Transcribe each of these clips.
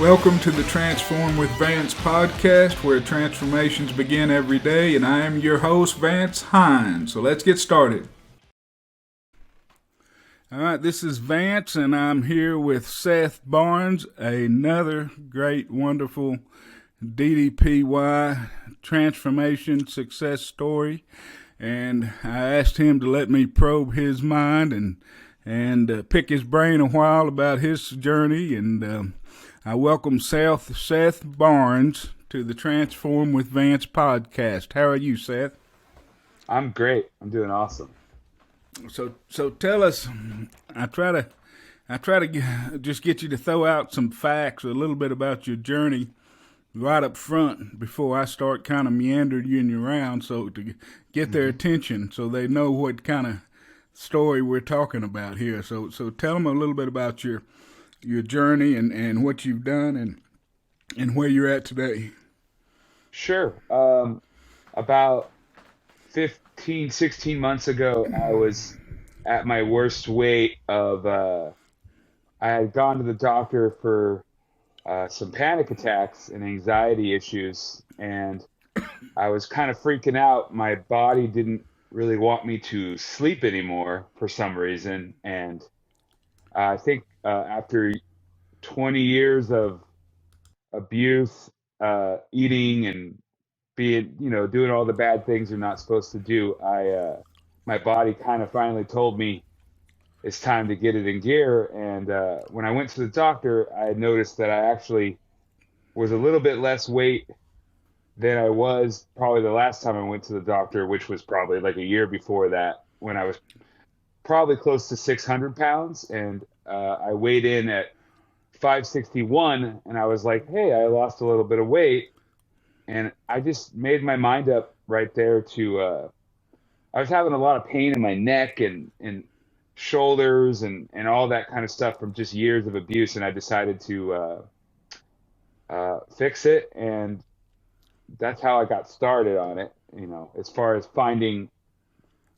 Welcome to the Transform with Vance podcast, where transformations begin every day, and I am your host, Vance Hines. So let's get started. All right, this is Vance, and I'm here with Seth Barnes, another great, wonderful DDPY transformation success story. And I asked him to let me probe his mind and pick his brain a while about his journey. And I welcome Seth Barnes to the Transform with Vance podcast. How are you, Seth? I'm great. I'm doing awesome. So tell us. I try to just get you to throw out some facts, a little bit about your journey, right up front before I start kind of meandering you around, so to get their attention, so they know what kind of story we're talking about here. So tell them a little bit about your journey and what you've done and where you're at today. Sure. About 16 months ago, I was at my worst weight of, I had gone to the doctor for some panic attacks and anxiety issues, and I was kind of freaking out. My body didn't really want me to sleep anymore for some reason, and I think after 20 years of abuse, eating and being, doing all the bad things you're not supposed to do, my body kind of finally told me it's time to get it in gear. And when I went to the doctor, I noticed that I actually was a little bit less weight than I was probably the last time I went to the doctor, which was probably like a year before that, when I was probably close to 600 pounds. And I weighed in at 561, and I was like, hey, I lost a little bit of weight. And I just made my mind up right there to, I was having a lot of pain in my neck and shoulders and all that kind of stuff from just years of abuse. And I decided to fix it. And that's how I got started on it. As far as finding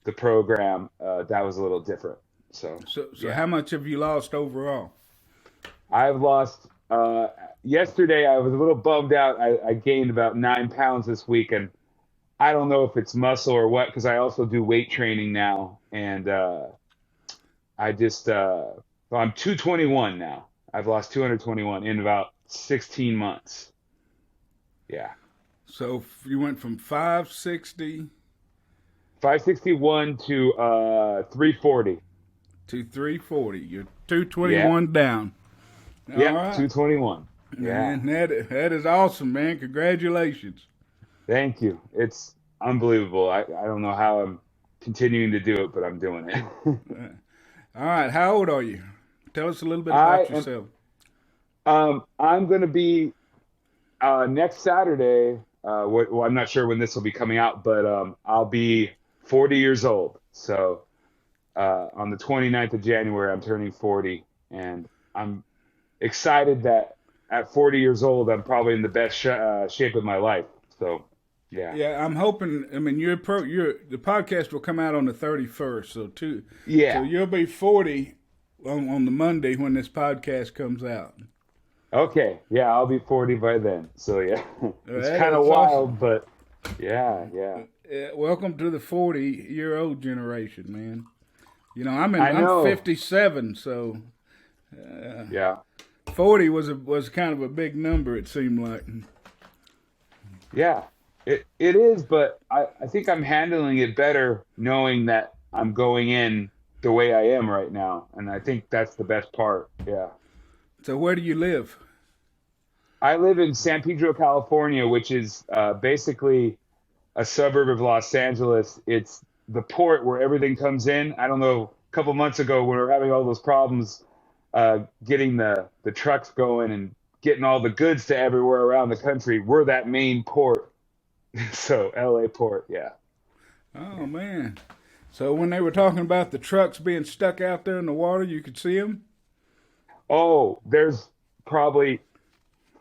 the program, that was a little different. So yeah. How much have you lost overall? I've lost, yesterday I was a little bummed out. I gained about 9 pounds this week, and I don't know if it's muscle or what, because I also do weight training now. And I just, well, I'm 221 now. I've lost 221 in about 16 months. Yeah. So you went from 561 to 340. To 340. You're 221 down. Yeah, right. 221. Yeah, man, that is awesome, man. Congratulations. Thank you. It's unbelievable. I don't know how I'm continuing to do it, but I'm doing it. All right. How old are you? Tell us a little bit about yourself. I'm going to be next Saturday. Well, I'm not sure when this will be coming out, but I'll be 40 years old. So on the 29th of January, I'm turning 40, and I'm excited that at 40 years old, I'm probably in the best shape of my life. So, yeah. Yeah, I'm hoping. I mean, the podcast will come out on the 31st, so Yeah. So you'll be 40 on the Monday when this podcast comes out. Okay. Yeah, I'll be 40 by then. So yeah, it's kind of wild, awesome. But yeah. Welcome to the 40-year-old generation, man. I'm 57, so yeah. 40 was kind of a big number, it seemed like. Yeah, it is, but I think I'm handling it better knowing that I'm going in the way I am right now, and I think that's the best part. Yeah. So where do you live? I live in San Pedro, California, which is basically a suburb of Los Angeles. It's the port where everything comes in. I don't know, a couple months ago when we were having all those problems getting the trucks going and getting all the goods to everywhere around the country, we're that main port. So LA port, yeah. Oh, man. So when they were talking about the trucks being stuck out there in the water, you could see them? Oh, there's probably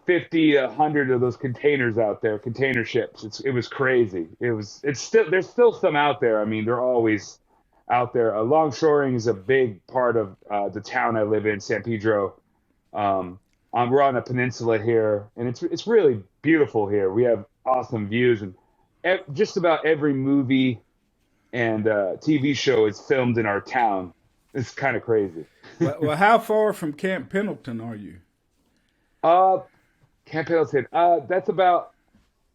50, 100 of those containers out there, container ships. It was crazy. There's still some out there. I mean, they're always out there. Longshoring is a big part of the town I live in, San Pedro. we're on a peninsula here, and it's really beautiful here. We have awesome views, and just about every movie and TV show is filmed in our town. It's kind of crazy. Well, how far from Camp Pendleton are you? Uh, Camp Pendleton. That's about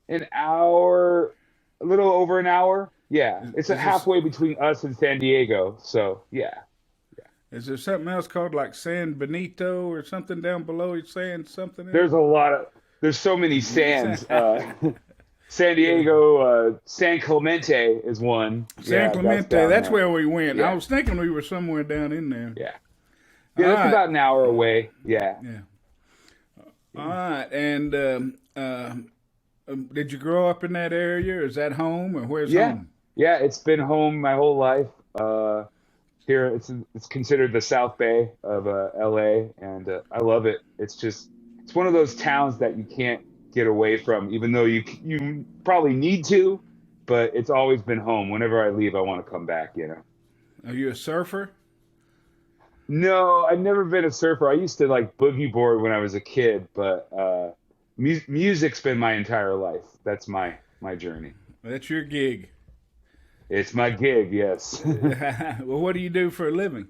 an hour, a little over an hour. Yeah, it's a Is this halfway between us and San Diego. So yeah, is there something else called like San Benito or something down below? You're saying something else? there's a lot of there's so many sands. San Yeah. Diego, San Clemente is one. San Yeah, that's Clemente, down that's there. where we went. I Yeah, was thinking we were somewhere down in there. yeah, All yeah. That's right. about an hour away. Yeah, Yeah. All right. And did you grow up in that area? Is that home or where's yeah, home? yeah. It's been home my whole life. Here, it's considered the South Bay of LA, and I love it. It's one of those towns that you can't get away from, even though you probably need to. But it's always been home. Whenever I leave, I want to come back. You know. Are you a surfer? No, I've never been a surfer. I used to like boogie board when I was a kid, but music's been my entire life. That's my journey. That's your gig. It's my gig, yes. Well, what do you do for a living?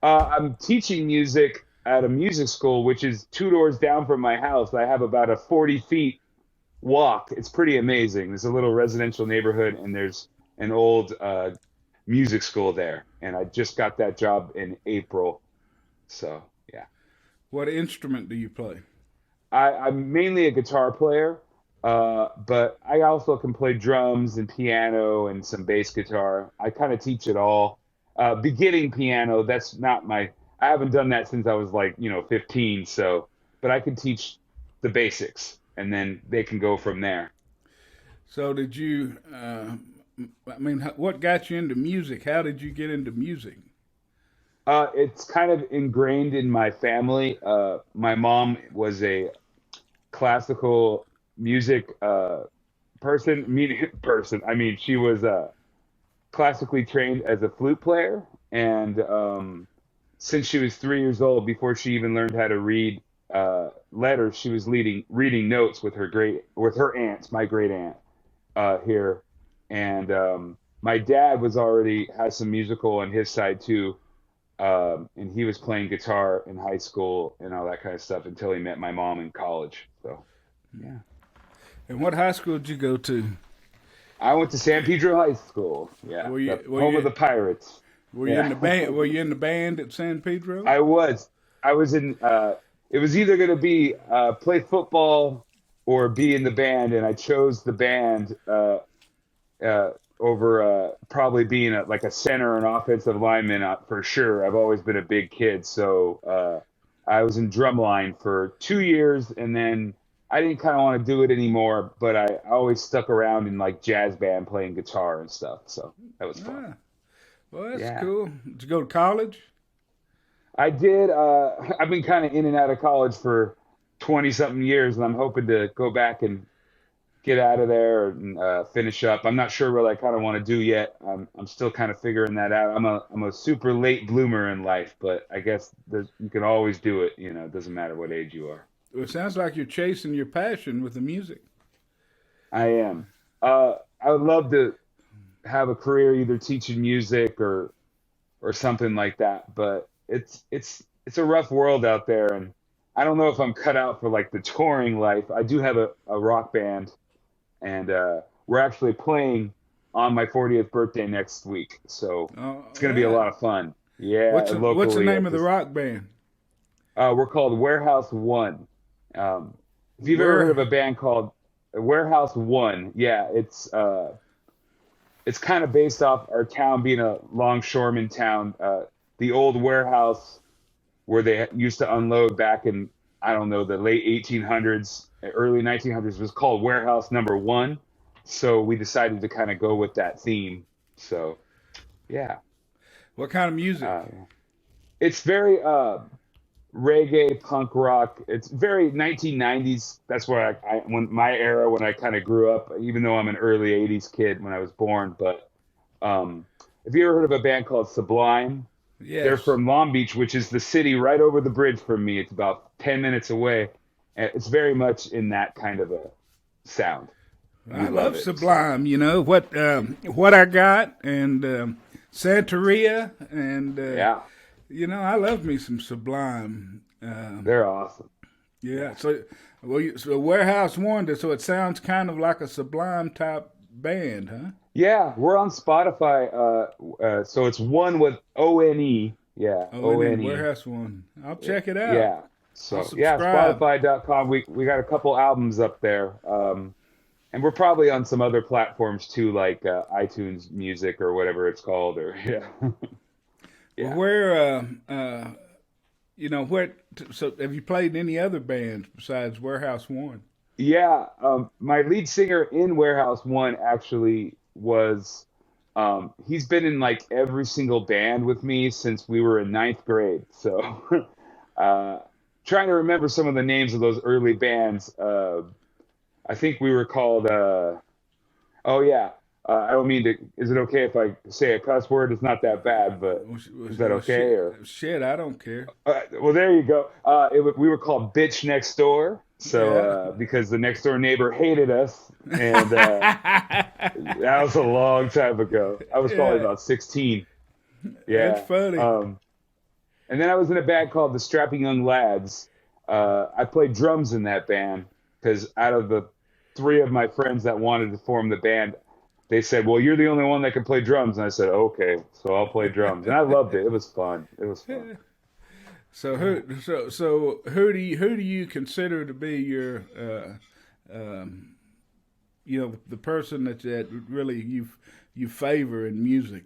I'm teaching music at a music school, which is two doors down from my house. I have about a 40 feet walk. It's pretty amazing. There's a little residential neighborhood, and there's an old music school there. And I just got that job in April. So, yeah. What instrument do you play? I'm mainly a guitar player, but I also can play drums and piano and some bass guitar. I kind of teach it all. Beginning piano, that's not my, I haven't done that since I was like, 15. So, but I can teach the basics and then they can go from there. So, did you? I mean, what got you into music? How did you get into music? It's kind of ingrained in my family. My mom was a classical music person. I mean, she was classically trained as a flute player, and since she was 3 years old, before she even learned how to read letters, she was reading notes with her aunts, my great aunt here, and my dad was already has some musical on his side too, and he was playing guitar in high school and all that kind of stuff until he met my mom in college. So yeah, And what high school did you go to? I went to San Pedro High School. Yeah, Were you the were home of you the Pirates. were you in Yeah, the band? Were you in the band at San Pedro? I was. I was in. It was either going to be play football or be in the band, and I chose the band over probably being like a center or an offensive lineman for sure. I've always been a big kid, so I was in drumline for 2 years, and then I didn't kind of want to do it anymore. But I always stuck around in like jazz band playing guitar and stuff, so that was fun. Ah, well, that's Yeah. cool. Did you go to college? I did. I've been kind of in and out of college for 20 something years, and I'm hoping to go back and get out of there and finish up. I'm not sure what I kind of want to do yet. I'm still kind of figuring that out. I'm a super late bloomer in life, but I guess you can always do it. It doesn't matter what age you are. Well, it sounds like you're chasing your passion with the music. I am. I would love to have a career either teaching music or something like that, but it's a rough world out there, and I don't know if I'm cut out for like the touring life. I do have a rock band, and we're actually playing on my 40th birthday next week, so Oh, it's going to be a yeah. lot of fun. Yeah, What's the locally name at of the this. rock band? We're called Warehouse One. If you've ever heard of Where? a band called Warehouse One, yeah, it's kind of based off our town being a longshoreman town. The old warehouse where they used to unload back in, I don't know, the late 1800s, early 1900s was called Warehouse Number One. So we decided to kind of go with that theme. So yeah, What kind of music? uh, it's very reggae, punk rock. It's very 1990s. That's where when my era when I kind of grew up. Even though I'm an early 80s kid when I was born, but um, have you ever heard of a band called Sublime? They're Yes. from Long Beach, which is the city right over the bridge from me. It's about 10 minutes away. And it's very much in that kind of a sound. We I love it. Sublime. You know what I got, and Santeria, and Yeah, you know I love me some Sublime. they're awesome. Yeah. So, so Warehouse Wonder. So it sounds kind of like a Sublime type band, huh? Yeah, we're on Spotify. So it's one with ONE. Yeah, Oh, and then ONE. Warehouse One. I'll check it out. Yeah. I'll So yeah, subscribe. Spotify.com. We got a couple albums up there. And we're probably on some other platforms too, like iTunes Music or whatever it's called. Or yeah, Well, yeah, where you know where? So have you played in any other bands besides Warehouse One? yeah. My lead singer in Warehouse One actually was. He's been in like every single band with me since we were in ninth grade. So, uh, trying to remember some of the names of those early bands. I think we were called. Oh yeah. I don't mean to. Is it okay if I say a cuss word? It's not that bad, but is that okay? Shit, Or shit, I don't care. well, there you go. We were called Bitch Next Door. So Yeah. because the next door neighbor hated us, and that was a long time ago. I was probably Yeah, about 16. that's Yeah. funny. And then I was in a band called the Strapping Young Lads. I played drums in that band because out of the three of my friends that wanted to form the band, they said, "Well, you're the only one that can play drums." And I said, "Okay, so I'll play drums." And I loved it. It was fun. It was fun. So who do you consider to be your you know the person that really you favor in music?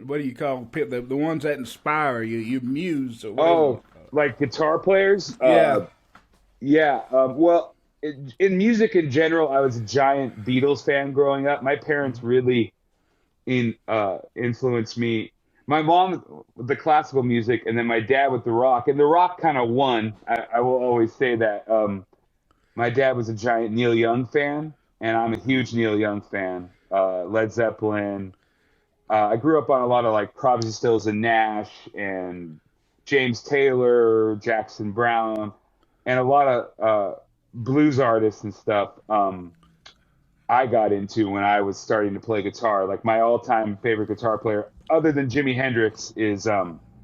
What do you call the ones that inspire you? Your muse or whatever you Oh, call it. like guitar players? Yeah. Yeah. Well, in music in general, I was a giant Beatles fan growing up. My parents really influenced me. My mom with the classical music, and then my dad with the rock. And the rock kind of won. I will always say that. My dad was a giant Neil Young fan, and I'm a huge Neil Young fan. Led Zeppelin. I grew up on a lot of like Crosby, Stills and Nash, and James Taylor, Jackson Brown, and a lot of blues artists and stuff. I got into when I was starting to play guitar. Like my all-time favorite guitar player, other than Jimi Hendrix, is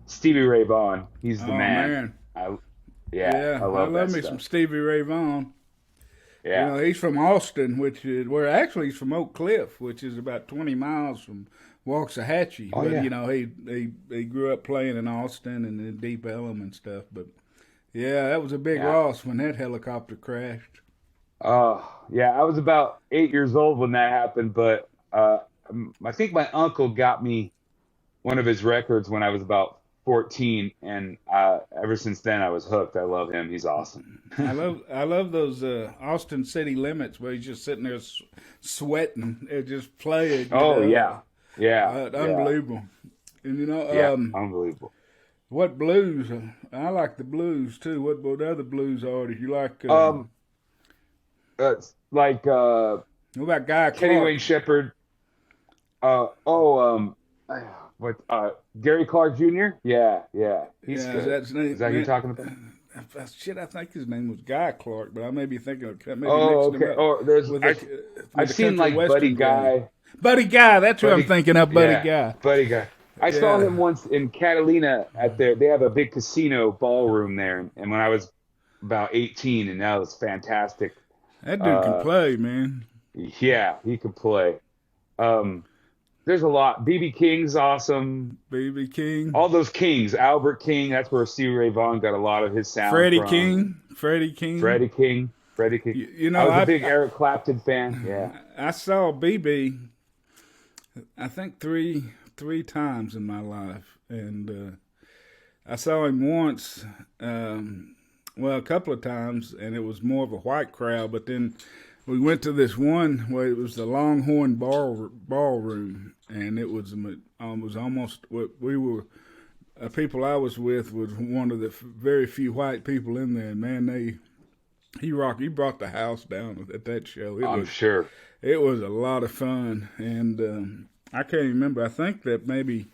Stevie Ray Vaughan. He's the Oh man. man. I yeah, I Yeah, I love love that me some stuff. Stevie Ray Vaughan. You Yeah. know, he's from Austin, which is where actually he's from Oak Cliff, which is about 20 miles from Waxahachie. Oh But you yeah. know, he grew up playing in Austin and in Deep Ellum and stuff. But yeah, that was a big Yeah. loss when that helicopter crashed. Yeah. I was about 8 years old when that happened, but I think my uncle got me one of his records when I was about 14, and ever since then I was hooked. I love him. He's awesome. I love those Austin City Limits where he's just sitting there sweating, just playing. You Oh know, yeah, yeah, yeah, unbelievable. And you know, yeah. Unbelievable. what blues? I like the blues too. What other blues artists you like? Um, like What about Guy Kenny Clark? Wayne Shepherd. Oh, what? Gary Clark Jr. Yeah, yeah. He's Yeah, good. that's name. Is that who you're Man, talking about? shit, I think his name was Guy Clark, but I may be thinking of maybe Oh, mixing him okay. up Oh, there's with I've the seen country like Buddy western guy. Guy, Buddy Guy, that's who I'm Buddy. thinking of. Buddy Yeah, Guy. Buddy Guy. I saw Yeah, him once in Catalina at their. They have a big casino ballroom there, and when I was about 18, and that was fantastic. that dude can Uh, play, man. yeah, he could play. Um, there's a lot. BB King's awesome. BB King, All those Kings. Albert King. That's where Stevie Ray Vaughan got a lot of his sound Freddie from. And King, Freddie King. Freddie King. Freddie King. You I know, was a big Eric Clapton fan. Yeah. I saw BB. I think three times in my life, and I saw him once. Well, a couple of times, and it was more of a white crowd. But then we went to this one where it was the Longhorn Ballroom, and it was almost what we were. People I was with was one of the very few white people in there. And man, he brought the house down at that show. I'm sure. It was a lot of fun, and I can't remember. I think that maybe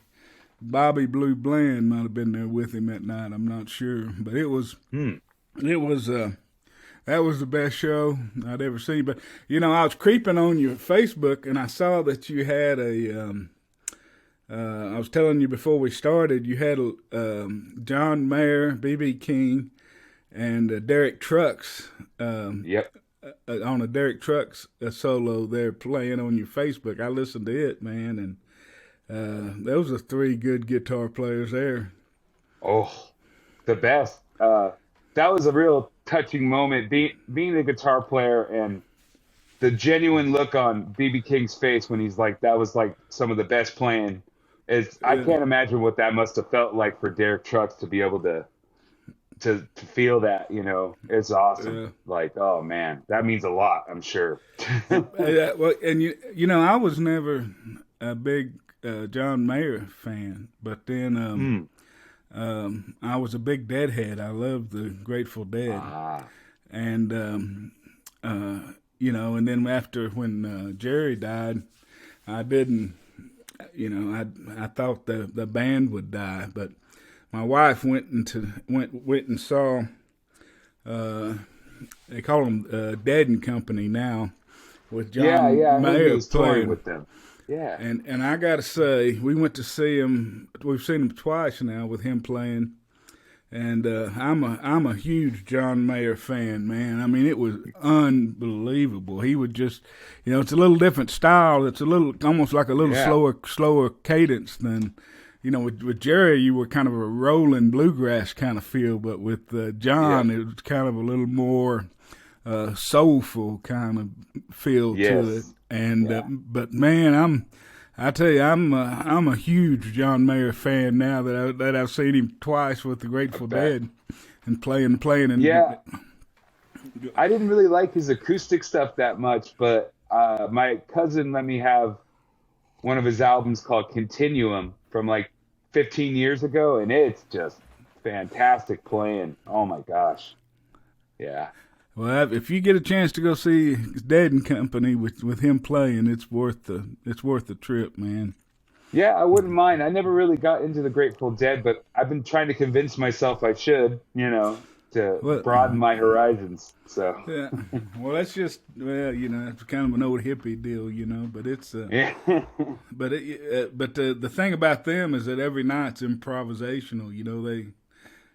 Bobby Blue Bland might have been there with him that night. I'm not sure, but it was Hmm. It was that was the best show I'd ever seen. But I was creeping on your Facebook and I saw that you had a. I was telling you before we started, you had John Mayer, BB King, and Derek Trucks Yep. on a Derek Trucks solo there playing on your Facebook. I listened to it, man, and those are three good guitar players there. Oh, the best. That was a real touching moment. Being a guitar player and the genuine look on BB King's face when he's like, that was like some of the best playing. Is I Yeah, can't imagine what that must have felt like for Derek Trucks to be able to feel that. It's awesome. yeah. Like, oh man, that means a lot, I'm sure. Well, and I was never a big John Mayer fan, but then Mm. I was a big Deadhead. I loved the Grateful Dead, Ah, and and then after when Jerry died, I didn't. I thought the band would die, but my wife went and saw. Uh, they call them Dead and Company now, with yeah, John yeah. I heard he Mayer was touring playing. with them. Yeah. And I gotta say, we went to see him. We've seen him twice now with him playing, and I'm a huge John Mayer fan, man. I mean, it was unbelievable. He would just, it's a little different style. It's a little almost like a little Yeah. slower cadence than, with Jerry, you were kind of a rolling bluegrass kind of feel, but with John, Yep. it was kind of a little more soulful kind of feel to it. Yes. And Yeah. but man, I tell you, I'm a huge John Mayer fan now that I've seen him twice with the I Grateful bet. Dead and playing and Yeah. I didn't really like his acoustic stuff that much, but my cousin let me have one of his albums called Continuum from like 15 years ago, and it's just fantastic playing. Oh my gosh. Yeah. well, if you get a chance to go see Dead and Company with him playing, it's worth the trip, man. Yeah, I wouldn't mind. I never really got into the Grateful Dead, but I've been trying to convince myself I should, to Well, broaden my horizons. So, yeah. Well, that's just it's kind of an old hippie deal, but it's yeah. but the thing about them is that every night's improvisational.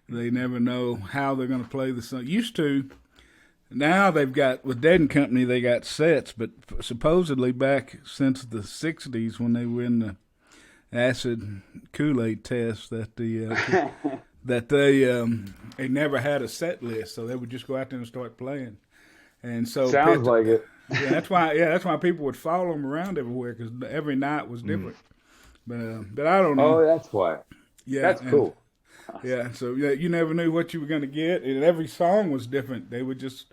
They never know how they're going to play the song. Used to. Now they've got with Dead and Company they got sets, but supposedly back since the '60s when they were in the acid Kool-Aid test that they never had a set list, so they would just go out there and start playing. And so Sounds like it. that's why people would follow them around everywhere because every night was Mm. different. But I don't know. Oh, that's why. Yeah, That's and cool. yeah, so yeah, you never knew what you were going to get, and every song was different. They would just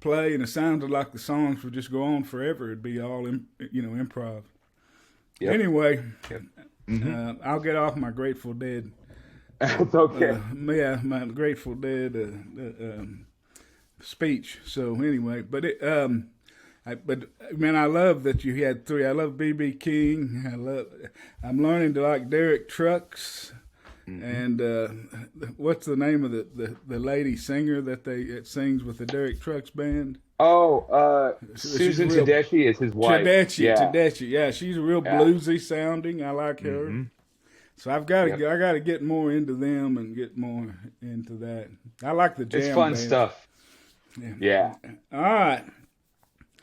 play, and it sounded like the songs would just go on forever. It'd be all improv. Yep. Anyway, Yep. Hmm. I'll get off my Grateful Dead. It's okay. Yeah, my Grateful Dead speech. So anyway, but man, I love that you had three. I love BB King. I'm learning to like Derek Trucks. Hmm. And what's the name of the lady singer that sings with the Derek Trucks band? Oh, She's Susan real Tedeschi is his wife. Tedeschi. Yeah. Tedeschi, yeah, she's real Yeah. bluesy sounding. I like her. Hmm. So Yep. I got to get more into them and get more into that. I like the It's jam fun bands. stuff. Yeah. Yeah. All right,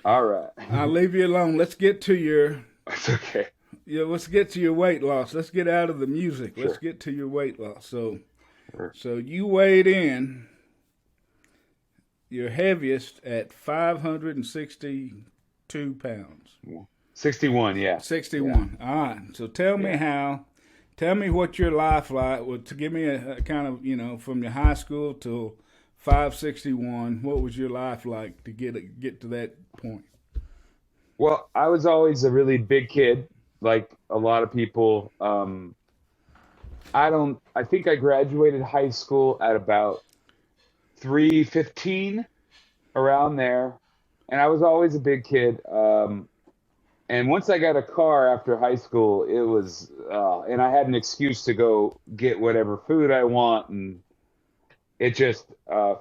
All right. I'll leave you alone. Let's get to your It's okay. let's get to your weight loss. Let's get out of the music. Let's Sure. get to your weight loss. So Sure. so you weighed in your heaviest at 562 pounds. 61. Yeah. Yeah. 61. All right. So tell me Yeah. tell me what your life like was to give me a kind of, from your high school till 561. What was your life like to get to that point? Well, I was always a really big kid, like a lot of people. I think I graduated high school at about 315, around there. And I was always a big kid. And once I got a car after high school, and I had an excuse to go get whatever food I want. And it just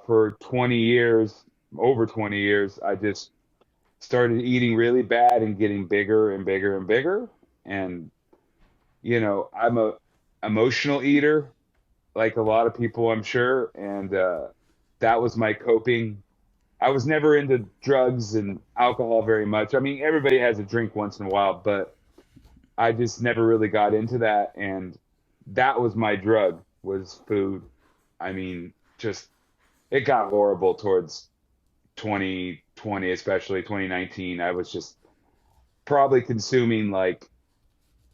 for 20 years, over 20 years, I just started eating really bad and getting bigger and bigger and bigger. And I'm a emotional eater, like a lot of people, I'm sure, and that was my coping. I was never into drugs and alcohol very much. I mean, everybody has a drink once in a while, but I just never really got into that, and that was my drug, was food. I mean, just it got horrible towards 2020, especially 2019. I was just probably consuming like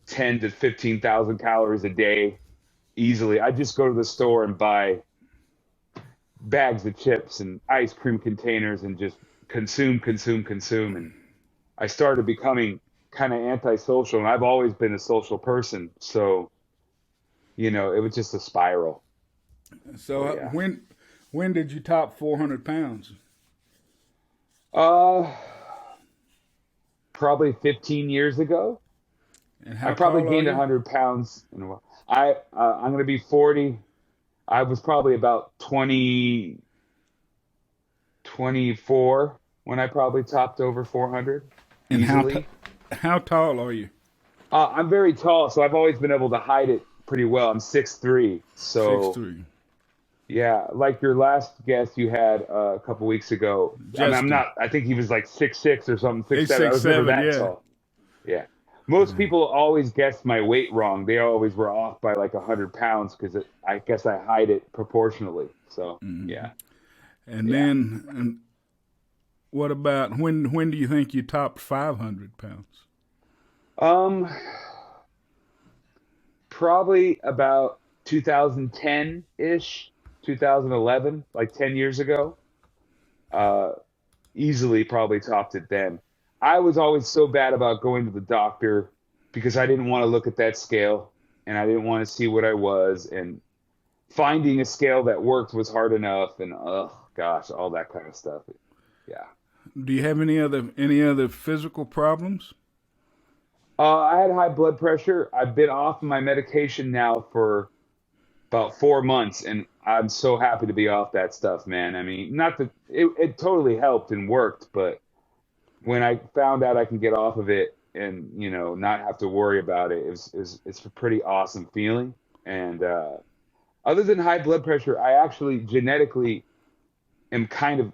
10 to 15,000 calories a day easily. I just go to the store and buy bags of chips and ice cream containers and just consume, consume, consume. And I started becoming kind of antisocial, and I've always been a social person. So, it was just a spiral. So So yeah. when did you top 400 pounds? Uh, Probably 15 years ago. And I how probably tall are gained you? 100 pounds in a while. I'm going to be 40. I was probably about 20, 24 when I probably topped over 400 And easily. how tall are you? I'm very tall, so I've always been able to hide it pretty well. I'm 6'3", Six so three. yeah, like your last guest you had a couple weeks ago. I mean, I'm Justin. not. I think he was like 6'6" or something, six He's seven. I six was never seven. that Yeah. tall. Yeah, most people always guess my weight wrong. They always were off by like 100 pounds because I guess I hide it proportionally. So yeah, And yeah. then, and what about when do you think you topped 500 pounds? Um, Probably about 2010 ish, 2011, like 10 years ago. Uh, Easily probably topped it then. I was always so bad about going to the doctor because I didn't want to look at that scale and I didn't want to see what I was. And finding a scale that worked was hard enough. And oh gosh, all that kind of stuff. Yeah. Do you have any other physical problems? I had high blood pressure. I've been off my medication now for about 4 months, and I'm so happy to be off that stuff, man. I mean, not that it totally helped and worked, but when I found out I can get off of it and not have to worry about it, it's a pretty awesome feeling. And other than high blood pressure, I actually genetically am kind of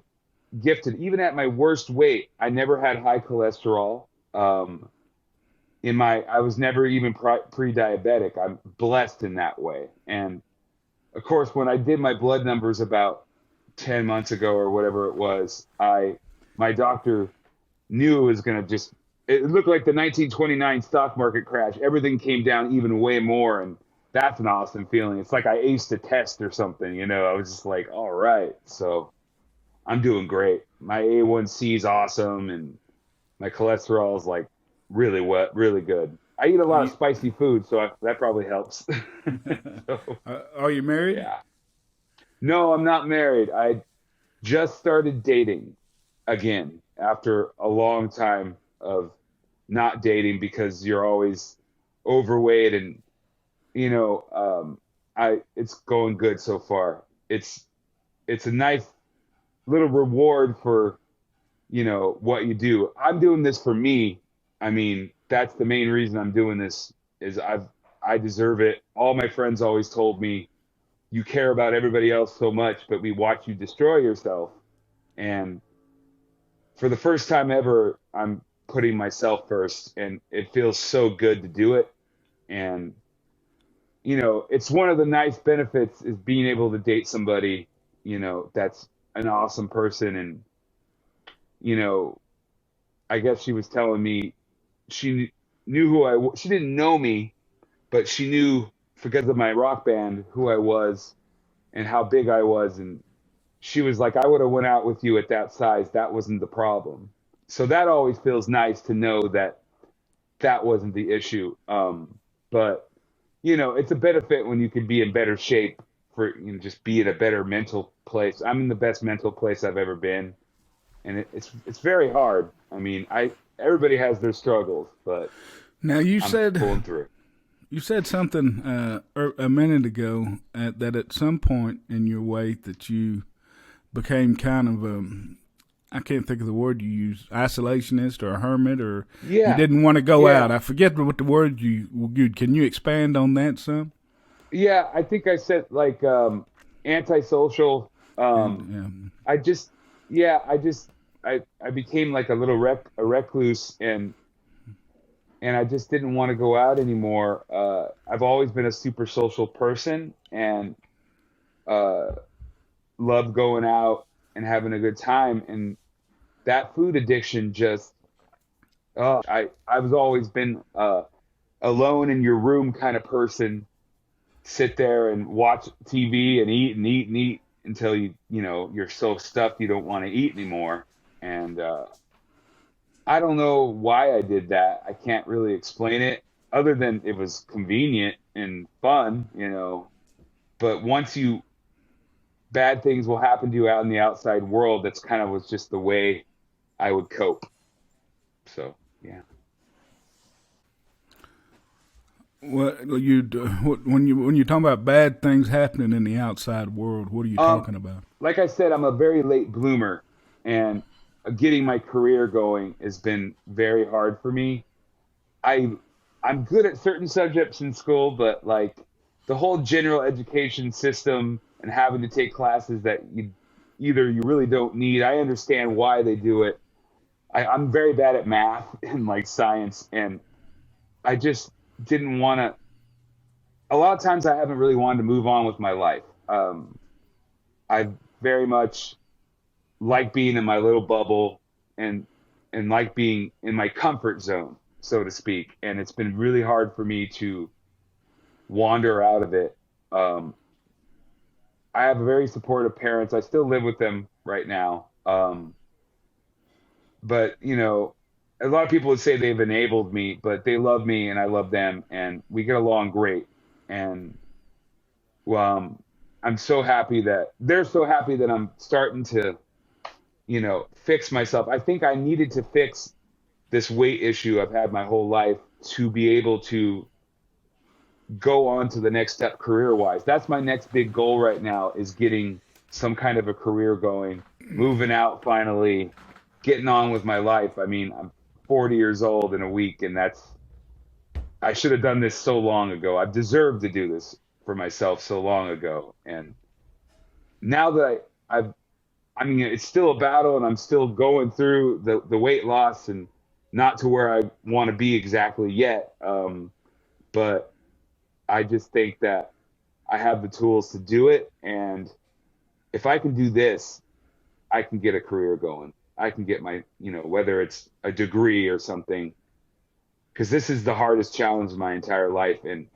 gifted. Even at my worst weight, I never had high cholesterol. I was never even pre-diabetic. I'm blessed in that way. And of course, when I did my blood numbers about 10 months ago or whatever it was, my doctor knew it was going to just it looked like the 1929 stock market crash. Everything came down even way more, and that's an awesome feeling. It's like I aced a test or something. I was just like, all right, so I'm doing great. My A1C is awesome, and my cholesterol is like really wet, really good. I eat a Are lot of you spicy food, so that probably helps. So, are you married? yeah. No, I'm not married. I just started dating again after a long time of not dating because you're always overweight and you know I it's going good so far. It's a nice little reward for what you do. I'm doing this for me. I mean, that's the main reason I'm doing this is I deserve it. All my friends always told me you care about everybody else so much, but we watch you destroy yourself. And for the first time ever, I'm putting myself first, and it feels so good to do it. And it's one of the nice benefits is being able to date somebody, that's an awesome person. And you know, I guess she was telling me she knew she didn't know me, but she knew because of my rock band who I was and how big I was. And she was like, I would have went out with you at that size. That wasn't the problem. So that always feels nice to know that that wasn't the issue. But it's a benefit when you can be in better shape for just be in a better mental place. I'm in the best mental place I've ever been, and it's very hard. I mean, I everybody has their struggles, but Now you I'm said pulling through. You said something a minute ago that at some point in your weight that you became kind of I can't think of the word you used, isolationist or a hermit, or you Yeah, didn't want to go yeah, out. I forget what the word you used. Can you expand on that some? yeah. I think I said like antisocial. And Um, I just, yeah, I became like a little a recluse, and I just didn't want to go out anymore. I've always been a super social person, and uh, love going out and having a good time. And that food addiction just, I was always been alone in your room kind of person. Sit there and watch TV and eat and eat and eat until you're so stuffed you don't want to eat anymore. And I don't know why I did that. I can't really explain it other than it was convenient and fun. But once bad things will happen to you out in the outside world, that's kind of was just the way I would cope. So, yeah. when you talk about bad things happening in the outside world, what are you Um, talking about? like I said, I'm a very late bloomer, and getting my career going has been very hard for me. I I'm good at certain subjects in school, but like the whole general education system and having to take classes that you really don't need. I understand why they do it. I'm very bad at math and like science, and I just didn't want to. A lot of times, I haven't really wanted to move on with my life. I very much like being in my little bubble and like being in my comfort zone, so to speak. And it's been really hard for me to wander out of it. Um, I have very supportive parents. I still live with them right now. But a lot of people would say they've enabled me, but they love me and I love them, and we get along great. And I'm so happy that they're so happy that I'm starting to fix myself. I think I needed to fix this weight issue I've had my whole life to be able to go on to the next step career wise. That's my next big goal right now, is getting some kind of a career going, moving out finally, getting on with my life. I mean, I'm 40 years old in a week, and I should have done this so long ago. I've deserved to do this for myself so long ago. And now that I mean, it's still a battle, and I'm still going through the weight loss, and not to where I want to be exactly yet. But I just think that I have the tools to do it. And if I can do this, I can get a career going. I can get whether it's a degree or something, because this is the hardest challenge of my entire life. And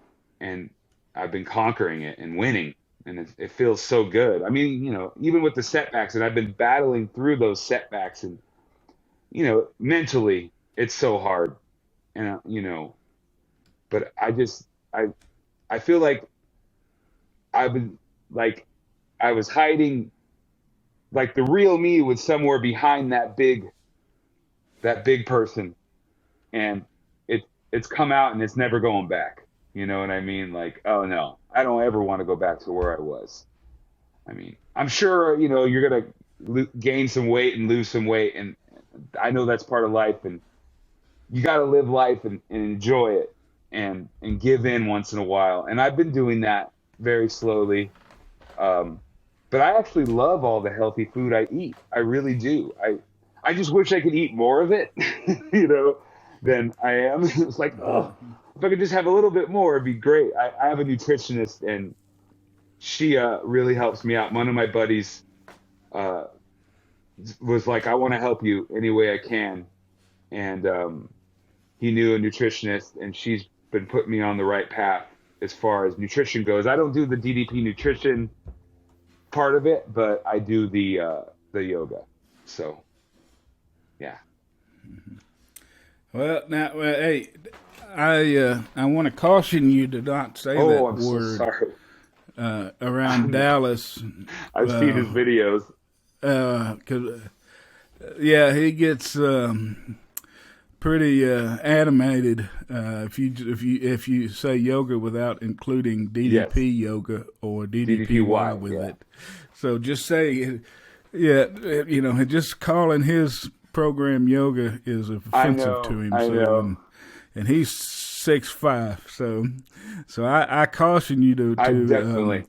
I've been conquering it and winning. And it feels so good. I mean, even with the setbacks, and I've been battling through those setbacks, and, mentally, it's so hard. And, but I feel like I've been like, I was hiding, like the real me was somewhere behind that big person. And it's come out, and it's never going back. You know what I mean? Like, oh no, I don't ever want to go back to where I was. I mean, I'm sure, you're going to gain some weight and lose some weight. And I know that's part of life. And you got to live life and enjoy it, and give in once in a while. And I've been doing that very slowly. Um, but I actually love all the healthy food I eat. I really do. I just wish I could eat more of it, than I am. It's like, oh, if I could just have a little bit more, it'd be great. I have a nutritionist, and she really helps me out. One of my buddies uh, was like, I want to help you any way I can. And he knew a nutritionist, and she's been putting me on the right path as far as nutrition goes. I don't do the DDP nutrition part of it, but I do the yoga. So, yeah. Hey, I want to caution you to not say Oh, that I'm so word sorry. around Dallas, I've seen his videos. because yeah, he gets pretty animated if you say yoga without including Yes, DDP yoga or DDPY DDPY. with Yeah, it. So just say, yeah, just calling his program yoga is I offensive to know, him. I So know. and he's 6'5", so I caution you I to definitely,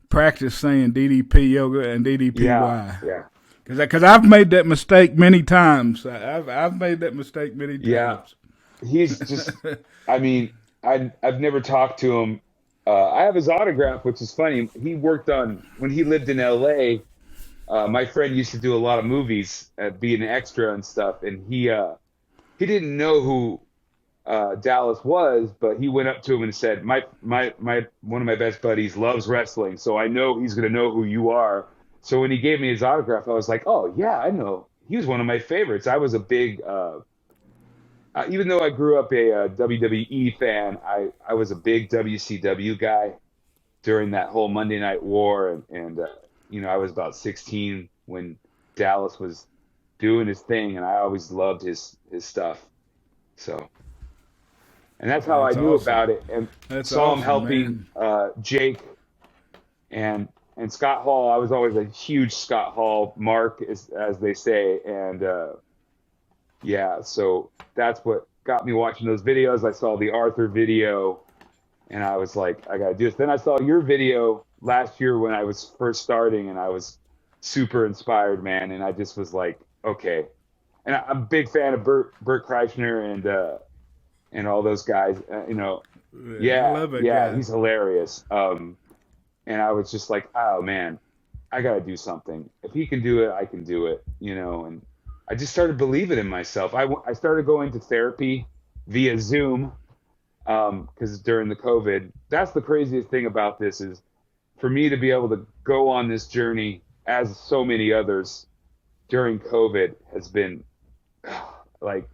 practice saying DDP yoga and yeah, DDPY. yeah, Because I've made that mistake many times. I've made that mistake many yeah. times. He's just, I mean, I've never talked to him. I have his autograph, which is funny. He worked on when he lived in LA. My friend used to do a lot of movies, be an extra and stuff, and he didn't know who Dallas was, but he went up to him and said, my one of my best buddies loves wrestling, so I know he's gonna know who you are. So when he gave me his autograph, I was like, oh yeah, I know. He was one of my favorites. I was a big, even though I grew up a, WWE fan, I was a big WCW guy during that whole Monday Night War, and I was about 16 when Dallas was doing his thing, and I always loved his stuff. So. And that's how I That's knew awesome. about it and That's saw him awesome, helping man. Jake and Scott Hall. I was always a huge Scott Hall mark, as they say, and yeah, so that's what got me watching those videos. I saw the Arthur video, and I was like, I gotta do this. Then I saw your video last year when I was first starting, and I was super inspired, man. And I just was like, okay. And I'm a big fan of Bert Kreischer and all those guys. Yeah, I Yeah, love that yeah, guy. he's hilarious. And I was just like, oh man, I got to do something. If he can do it, I can do it, And I just started believing in myself. I started going to therapy via Zoom because during the COVID, that's the craziest thing about this is for me to be able to go on this journey as so many others during COVID has been like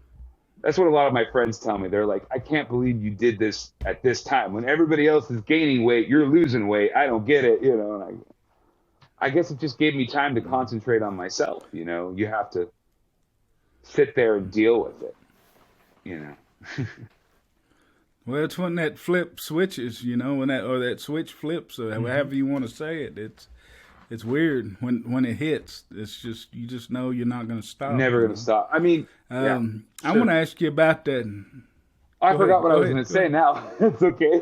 that's what a lot of my friends tell me. They're like, I can't believe you did this at this time. When everybody else is gaining weight, you're losing weight. I don't get it. And I guess it just gave me time to concentrate on myself. You have to sit there and deal with it, you know. Well, it's when that flip switches, when that switch flips, or Hmm. however you want to say it. It's weird when it hits. It's just you just know you're not going to stop. Never going to stop. I mean, yeah, I want sure. to ask you about that. I Go forgot ahead. what I Go was going ahead. to Go say ahead. now. It's okay.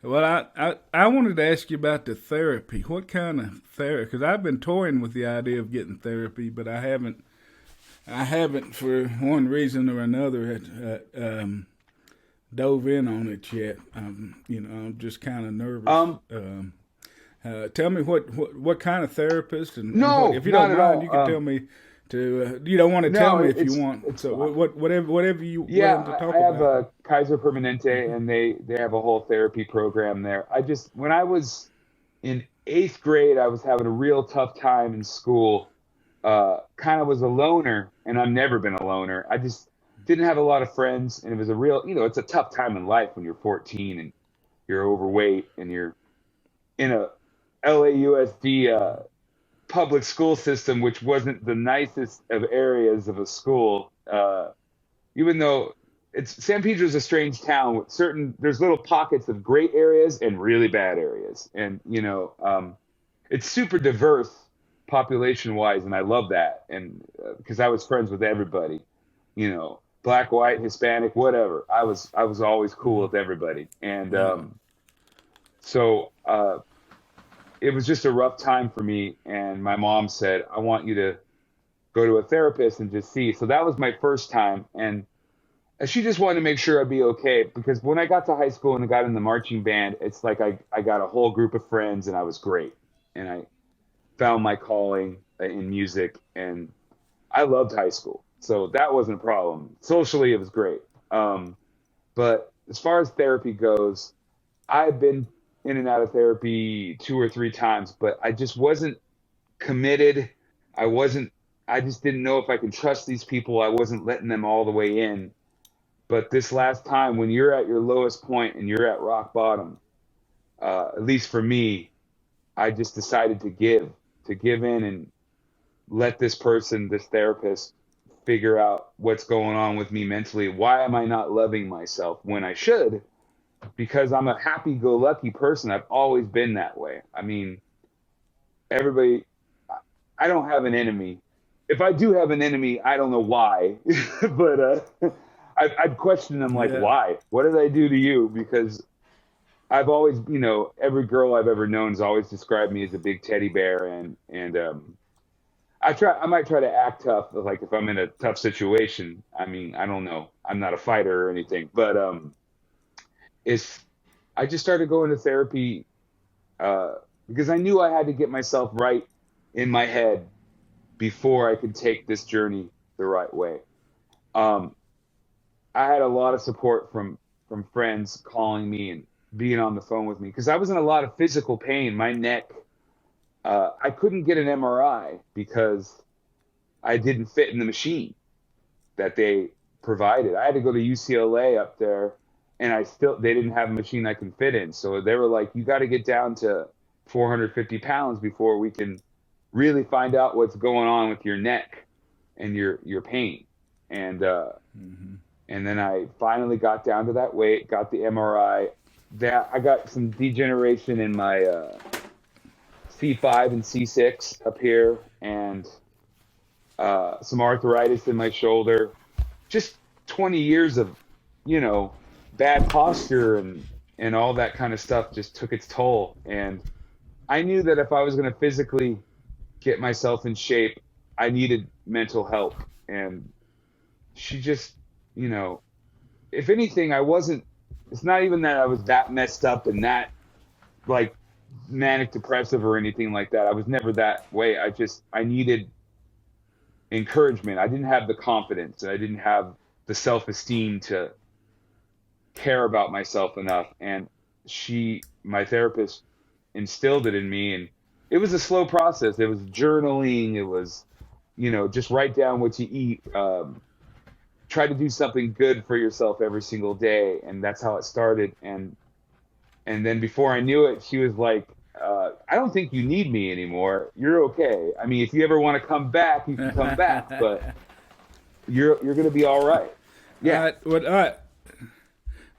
Well, I wanted to ask you about the therapy. What kind of therapy? Because I've been toying with the idea of getting therapy, but I haven't. I haven't, for one reason or another, dove in on it yet. I'm just kind of nervous. Um, Tell me what kind of therapist and what, no, if you not don't at mind, all. you can tell me to. You don't want to tell No, me if you it's want. it's So fine. whatever you Yeah, willing to I talk have about. a Kaiser Permanente, and they have a whole therapy program there. When I was in eighth grade, I was having a real tough time in school. Kind of was a loner, and I've never been a loner. I just didn't have a lot of friends, and it was a real, it's a tough time in life when you're 14 and you're overweight and you're in a LAUSD public school system, which wasn't the nicest of areas of a school. Even though San Pedro's a strange town with there's little pockets of great areas and really bad areas, and it's super diverse population wise, and I love that, and because I was friends with everybody, black, white, Hispanic, whatever. I was always cool with everybody, and Yeah. so it was just a rough time for me, and my mom said, I want you to go to a therapist and just see. So that was my first time, and she just wanted to make sure I'd be okay because when I got to high school and I got in the marching band, it's like I got a whole group of friends and I was great. And I found my calling in music and I loved high school. So that wasn't a problem. Socially, it was great. Um, but as far as therapy goes, I've been in and out of therapy two or three times, but I just wasn't committed. I wasn't, I just didn't know if I could trust these people. I wasn't letting them all the way in. But this last time, when you're at your lowest point and you're at rock bottom, at least for me, I just decided to give in and let this person, this therapist, figure out what's going on with me mentally. Why am I not loving myself when I should? Because I'm a happy-go-lucky person. I've always been that way. I mean, everybody, I don't have an enemy. If I do have an enemy, I don't know why, but I'd question them like, Yeah. why? What did I do to you? Because I've always, every girl I've ever known has always described me as a big teddy bear, and I might try to act tough, like if I'm in a tough situation. I mean, I don't know. I'm not a fighter or anything, but it's I just started going to therapy uh, because I knew I had to get myself right in my head before I could take this journey the right way. Um, I had a lot of support from friends calling me and being on the phone with me because I was in a lot of physical pain. My neck, I couldn't get an MRI because I didn't fit in the machine that they provided. I had to go to UCLA up there, and they didn't have a machine I can fit in. So they were like, "You got to get down to 450 pounds before we can really find out what's going on with your neck and your pain." And and then I finally got down to that weight, got the MRI. That I got some degeneration in my C5 and C6 up here, and some arthritis in my shoulder. Just 20 years of, you know, bad posture and all that kind of stuff just took its toll. And I knew that if I was going to physically get myself in shape, I needed mental help. And she just, you know, if anything, it's not even that I was that messed up and that like manic depressive or anything like that. I was never that way. I needed encouragement. I didn't have the confidence. I didn't have the self-esteem to care about myself enough. And my therapist, instilled it in me. And it was a slow process. It was journaling. It was, just write down what you eat. Try to do something good for yourself every single day. And that's how it started. And then before I knew it, she was like, I don't think you need me anymore. You're okay. I mean, if you ever want to come back, you can come back, but you're going to be all right. Yeah. All right.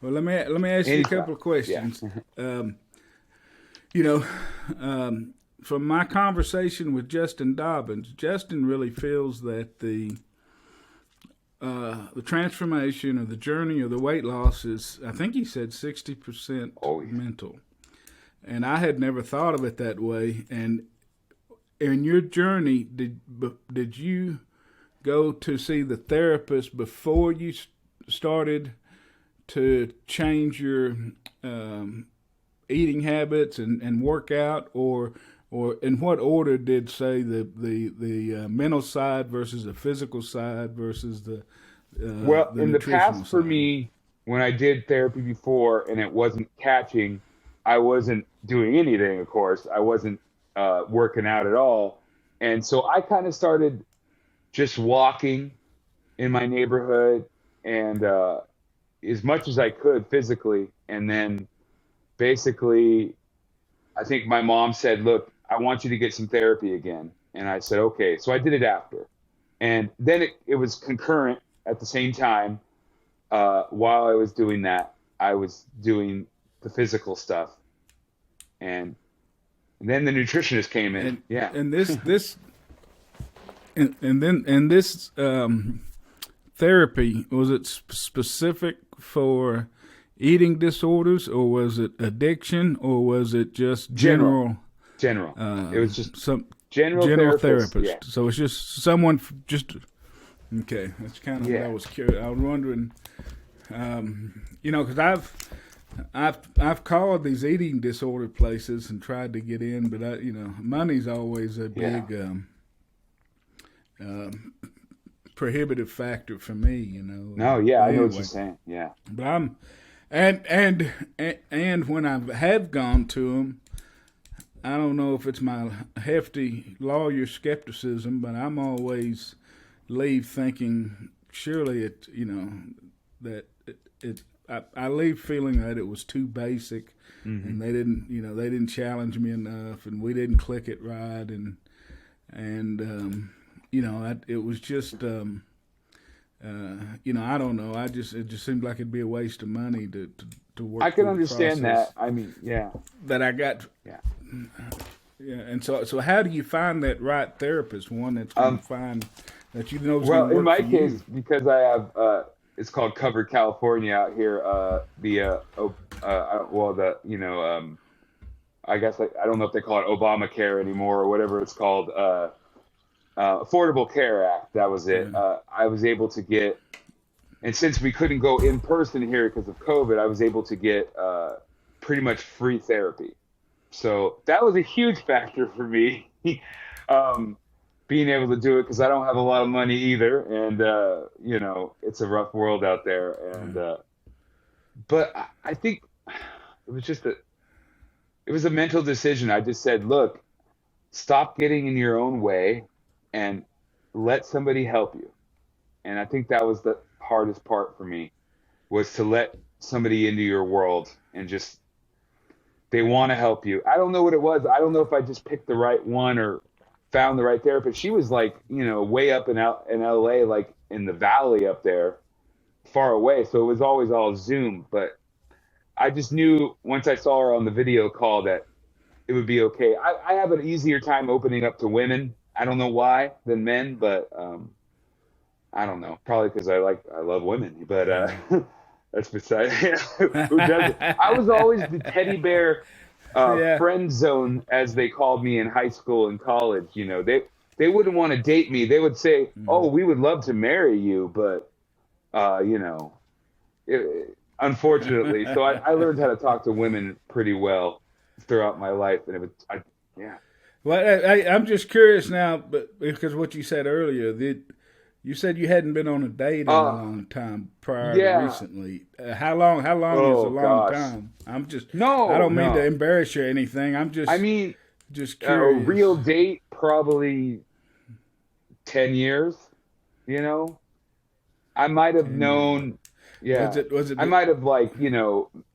Well, let me ask you a couple of questions. Yeah. You know, from my conversation with Justin Dobbins, Justin really feels that the transformation or the journey or the weight loss is, I think he said 60% mental. And I had never thought of it that way. And in your journey, did you go to see the therapist before you started to change your eating habits and work out, or in what order did, say, the mental side versus the physical side versus the in the past side? for me, when I did therapy before and it wasn't catching, I wasn't doing anything, of course. I wasn't working out at all. And so I kind of started just walking in my neighborhood and as much as I could physically. And then basically, I think my mom said, "Look, I want you to get some therapy again." And I said, "Okay." So I did it after. And then it was concurrent at the same time. While I was doing that, I was doing the physical stuff. And then the nutritionist came in. And, Yeah. And this and this therapy, was it specific for eating disorders, or was it addiction, or was it just general? General. It was just some general therapist. Yeah. So it's just someone just. Okay, that's kind of what I was curious. I was wondering, because I've called these eating disorder places and tried to get in, but money's always a big prohibitive factor for me. No, yeah, I know what you're saying. Yeah, but and when I have gone to them, I don't know if it's my hefty lawyer skepticism, but I'm always leave thinking surely I leave feeling that it was too basic, and they didn't challenge me enough, and we didn't click it right, and it was just I don't know. It just seems like it'd be a waste of money to I work can through the understand that. process I mean, yeah, that I got. yeah. Yeah, and so how do you find that right therapist? One that's going to Um, find that you know is going well, to in work my for case, you. because I have, it's called Covered California out here. Well, I guess I don't know if they call it Obamacare anymore or whatever it's called. Affordable Care Act. That was it. Yeah, I was able to get, and since we couldn't go in person here because of COVID, I was able to get pretty much free therapy. So that was a huge factor for me, um, being able to do it because I don't have a lot of money either, and it's a rough world out there. yeah, But I think it was just it was a mental decision. I just said, look, stop getting in your own way and let somebody help you. And I think that was the hardest part for me, was to let somebody into your world and just they want to help you. I don't know what it was. I don't know if I just picked the right one or found the right therapist. She was like, way up in LA, like in the valley up there, far away. So it was always all Zoom. But I just knew once I saw her on the video call that it would be okay. I have an easier time opening up to women. I don't know why than men, but I don't know. Probably because I love women. But that's beside who doesn't. I was always the teddy bear yeah. friend zone, as they called me in high school and college. They wouldn't want to date me. They would say, "Oh, we would love to marry you," but uh, you know, unfortunately. So I learned how to talk to women pretty well throughout my life, and yeah, Well, I'm just curious now, but because what you said earlier, you said you hadn't been on a date in a uh, long time prior to yeah. recently. How long? How long is a Oh long gosh, time? I no, don't mean to no. embarrass you or anything. I'm I mean, just a curious. real date probably 10 years. You know, I might have 10 years. known. Yeah, Was it? I might have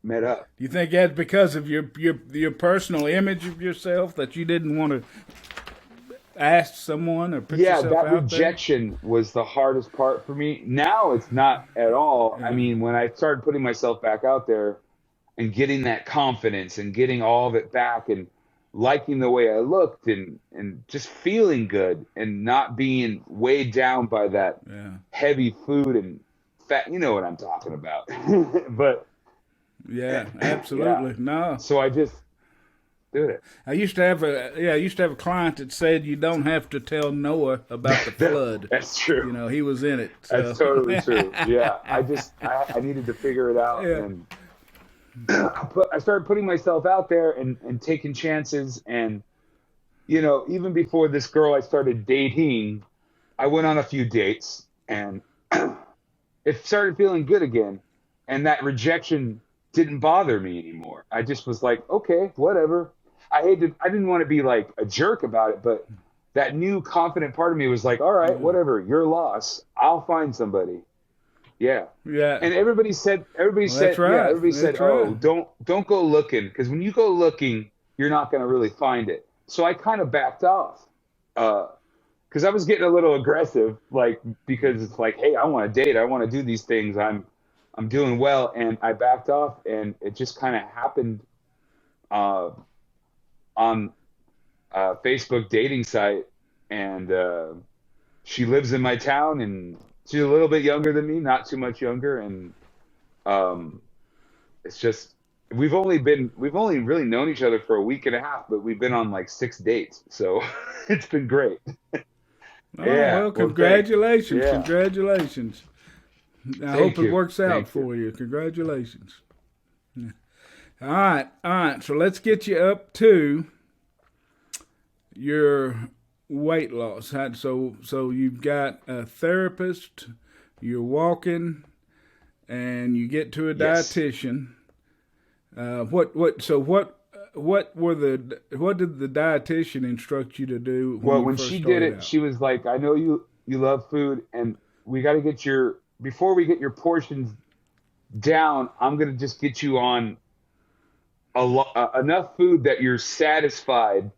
met up. Do you think that's because of your personal image of yourself that you didn't want to ask someone or put Yeah, yourself that out there? rejection was the hardest part for me. Now it's not at all. I Yeah, mean, when I started putting myself back out there and getting that confidence and getting all of it back and liking the way I looked and just feeling good and not being weighed down by that yeah, heavy food and fat, you know what I'm talking about. But yeah. yeah, Absolutely. No, so I just did it. I used to have a client that said you don't have to tell Noah about the flood. That's true. He was in it. That's So totally true. Yeah, I needed to figure it out, yeah, and I started putting myself out there and taking chances. And even before this girl I started dating, I went on a few dates, and it started feeling good again. And that rejection didn't bother me anymore. I just was like, okay, whatever. I didn't want to be like a jerk about it, but that new confident part of me was like, all right, yeah, whatever, your loss. I'll find somebody. Yeah. yeah. And Well, that's yeah, right. everybody said, That's right. "Oh, don't go looking, because when you go looking, you're not going to really find it." So I kind of backed off, because I was getting a little aggressive, like because it's like, "Hey, I want to date, I want to do these things, I'm doing well," and I backed off, and it just kind of happened uh, on a Facebook dating site, and she lives in my town, and she's a little bit younger than me, not too much younger, and um, it's just we've only really known each other for a week and a half, but we've been on like 6 dates, so it's been great. Oh Yeah, well, well, thanks. congratulations, Yeah, congratulations. I hope thank it you, works out thank you. for you. Congratulations. All right. So let's get you up to your weight loss. So you've got a therapist, you're walking, and you get to a Yes. dietitian. What did the dietitian instruct you to do when Well, you when first she did started it, out? she was like, "I know you love food, and we got to get your before we get your portions down. I'm gonna just get you on enough food that you're satisfied.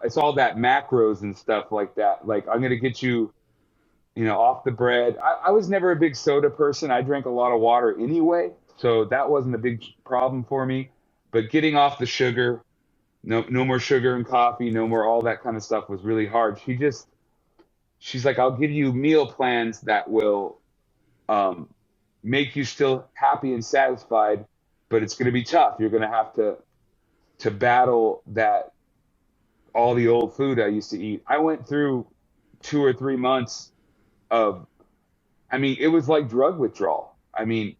It's all that macros and stuff like that. Like I'm gonna get you off the bread. I was never a big soda person. I drank a lot of water anyway, so that wasn't a big problem for me. But getting off the sugar, no more sugar and coffee, no more all that kind of stuff was really hard. She's like, I'll give you meal plans that will um, make you still happy and satisfied, but it's going to be tough. You're going to have to battle that all the old food I used to eat. I went through 2 or 3 months of, I mean, it was like drug withdrawal. I mean,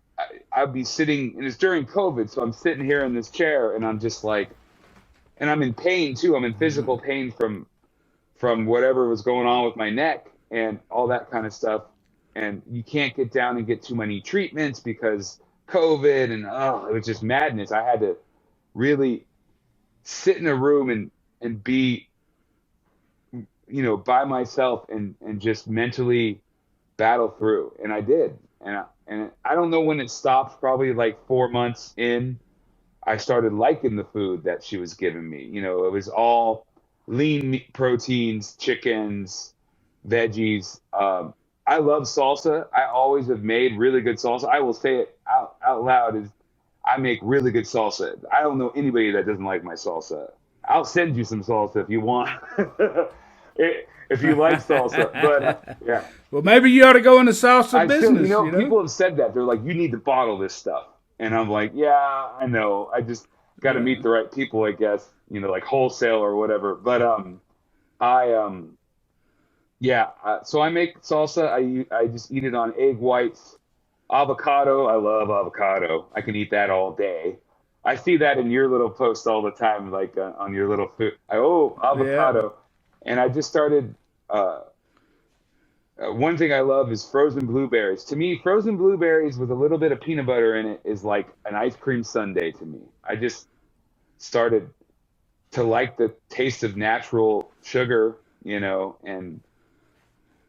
I'd be sitting, and it's during COVID, so I'm sitting here in this chair, and I'm just like, and I'm in pain too. I'm in physical pain from whatever was going on with my neck and all that kind of stuff. And you can't get down and get too many treatments because COVID, and it was just madness. I had to really sit in a room and be, by myself and just mentally battle through. And I did. And I don't know when it stopped, probably like 4 months in. I started liking the food that she was giving me. It was all lean meat, proteins, chickens, veggies. I love salsa. I always have made really good salsa. I will say it out loud is I make really good salsa. I don't know anybody that doesn't like my salsa. I'll send you some salsa if you want. If you like salsa. But yeah, Well, maybe you ought to go into salsa I still, business. people have said that. They're like, you need to bottle this stuff. And I'm like, yeah, I know. I just got to Yeah. meet the right people, I guess, like wholesale or whatever. But I yeah. So I make salsa. I just eat it on egg whites, avocado. I love avocado. I can eat that all day. I see that in your little post all the time, like on your little food. Yeah. Avocado, and I just started. Uh, One thing I love is frozen blueberries. To me, frozen blueberries with a little bit of peanut butter in it is like an ice cream sundae to me. I just started to like the taste of natural sugar, and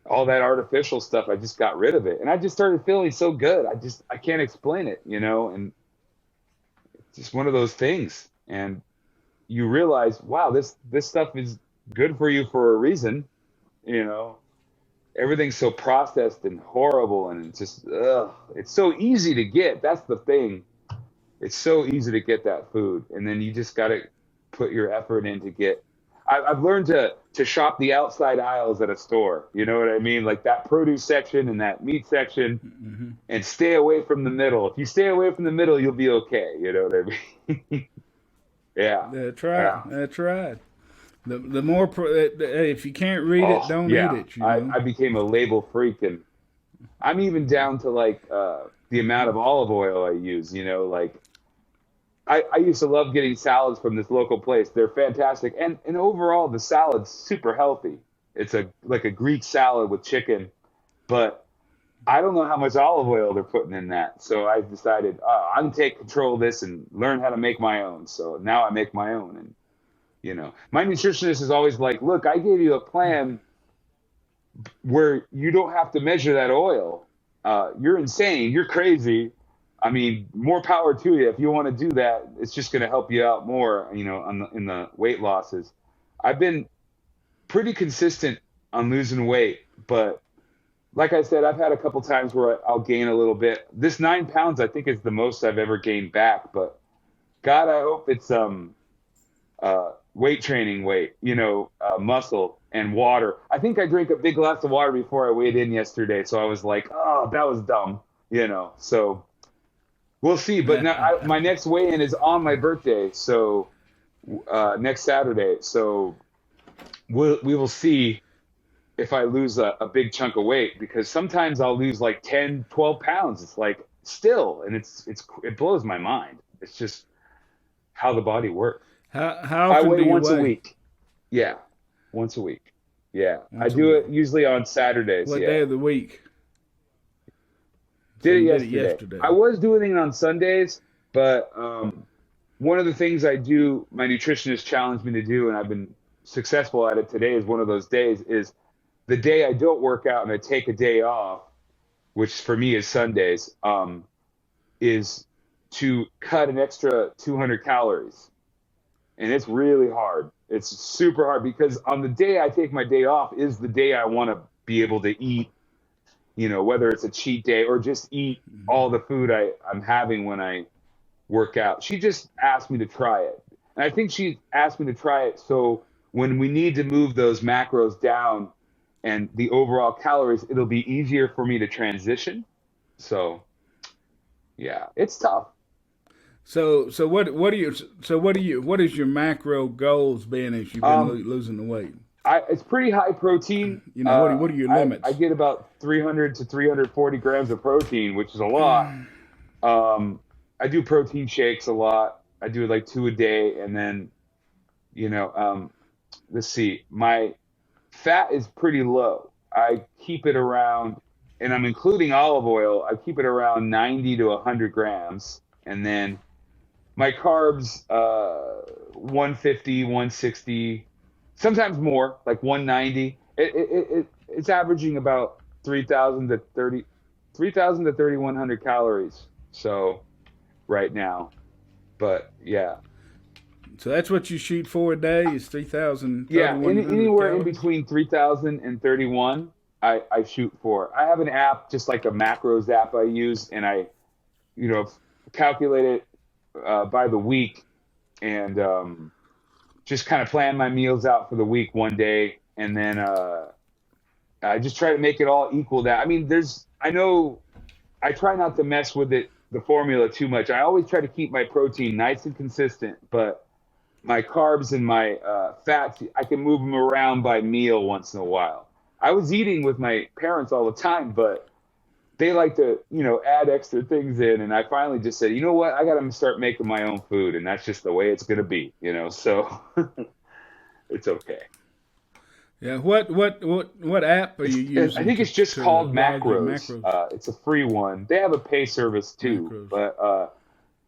all that artificial stuff. I just got rid of it, and I just started feeling so good. I can't explain it, and it's just one of those things. And you realize, wow, this stuff is good for you for a reason, you know. Everything's so processed and horrible, and it's just it's so easy to get. That's the thing. It's so easy to get that food, and then you just got to put your effort in to get. I've learned to shop the outside aisles at a store. You know what I mean? Like that produce section and that meat section, and stay away from the middle. If you stay away from the middle, you'll be okay. You know what I mean? Yeah, That's right. yeah. That's right. The more if you can't read it, Oh, don't eat yeah. it. I became a label freak, and I'm even down to like the amount of olive oil I use. Like I used to love getting salads from this local place. They're fantastic, and overall the salad's super healthy. It's like a Greek salad with chicken, but I don't know how much olive oil they're putting in that. So I decided I'm gonna take control of this and learn how to make my own. So now I make my own, and my nutritionist is always like, "Look, I gave you a plan where you don't have to measure that oil. You're insane. You're crazy. I mean, more power to you. If you want to do that, it's just going to help you out more, in the weight losses. I've been pretty consistent on losing weight, but like I said, I've had a couple times where I'll gain a little bit. This 9 pounds, I think, is the most I've ever gained back. But God, I hope it's weight training weight, muscle and water. I think I drank a big glass of water before I weighed in yesterday, so I was like, oh, that was dumb, So we'll see. But now my next weigh-in is on my birthday, so next Saturday. So we will see if I lose a big chunk of weight because sometimes I'll lose like 10, 12 pounds. It's like still, and it blows my mind. It's just how the body works. How I often weigh do you once a weigh? week. Yeah, once a week. Yeah, I Once a do week. it usually on Saturdays. What day Yeah, of the week? So did it you did it yesterday. I yesterday. was doing it on Sundays, but one of the things I do, my nutritionist challenged me to do, and I've been successful at it today, is one of those days. Is the day I don't work out and I take a day off, which for me is Sundays, is to cut an extra 200 calories. And it's really hard. It's super hard because on the day I take my day off is the day I want to be able to eat. whether it's a cheat day or just eat all the food I'm having when I work out. She just asked me to try it. And I think she asked me to try it so when we need to move those macros down and the overall calories, it'll be easier for me to transition. So, yeah, it's tough. So what is your macro goals been as you've been Um, losing the weight? it's pretty high protein. You know, what are your I limits? get about 300 to 340 grams of protein, which is a lot. Um, I do protein shakes a lot. I do like two a day, and then you know, um, let's see, my fat is pretty low. I keep it around, and I'm including olive oil. I keep it around 90 to 100 grams, and then my carbs, 150, 160, sometimes more, like 190. It's averaging about 3,000 to 3,100 calories. So right now, but yeah, So that's what you shoot for a day is 3,000, yeah, 3,100 anywhere in calories. between 3,000 and 31, I shoot for. I have an app, just like a macros app I use, and I, you know, calculate it by the week and just kind of plan my meals out for the week one day, and then I just try to make it all equal. That I mean, I know I try not to mess with the formula too much. I always try to keep my protein nice and consistent, but my carbs and my fats, I can move them around by meal once in a while. I was eating with my parents all the time, but they like to, add extra things in. And I finally just said, you know what? I got to start making my own food. And that's just the way it's going to be. So it's okay. Yeah. What app are you I using think it's just to called log your Macros. macros? It's a free one. They have a pay service too, Macros. but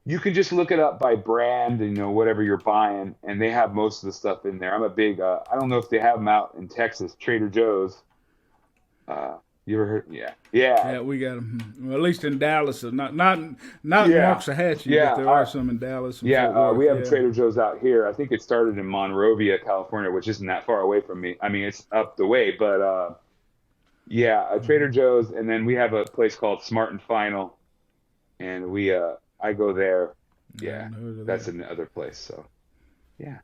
you can just look it up by brand, whatever you're buying, and they have most of the stuff in there. I'm a big, I don't know if they have them out in Texas, Trader Joe's. You ever heard? Yeah, yeah, Yeah, we got them. Well, at least in Dallas, not in yeah, Waxahachie, but yeah. there are some in Dallas and Yeah, Fort Worth. we have a Yeah. Trader Joe's out here. I think it started in Monrovia, California, which isn't that far away from me. I mean, it's up the way, but yeah, a Trader Joe's, and then we have a place called Smart and Final, and I go there. I Yeah, haven't heard of that's that. another place. So yeah.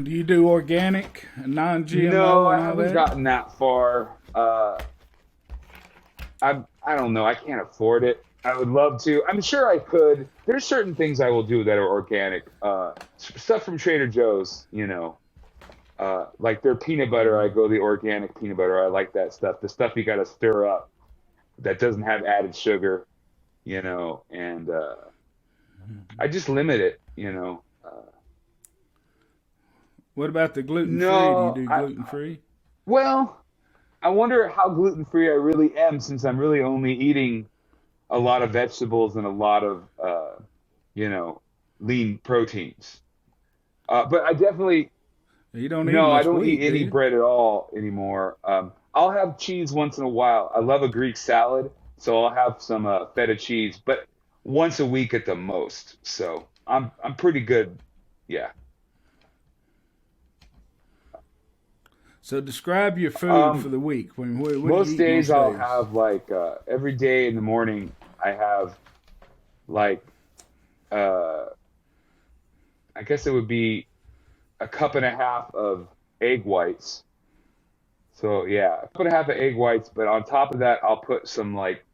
Do you do organic, No, non-GMO, I and all haven't that? gotten that far. I don't know. I can't afford it. I would love to. I'm sure I could. There's certain things I will do that are organic. Stuff from Trader Joe's, like their peanut butter. I go the organic peanut butter. I like that stuff. The stuff you got to stir up that doesn't have added sugar, and I just limit it. What about the gluten free? Do you No, do gluten free? well, I wonder how gluten free I really am since I'm really only eating a lot of vegetables and a lot of you know lean proteins. But I definitely You don't eat no, I much don't eat wheat, do any you? bread at all anymore. I'll have cheese once in a while. I love a Greek salad, so I'll have some feta cheese, but once a week at the most. So I'm pretty good. Yeah. So describe your food for Um, the week. What do you Most eat days most I'll days? have like every day in the morning I have like uh I guess it would be a cup and a half of egg whites. So yeah, a cup and a half of egg whites, but on top of that I'll put some like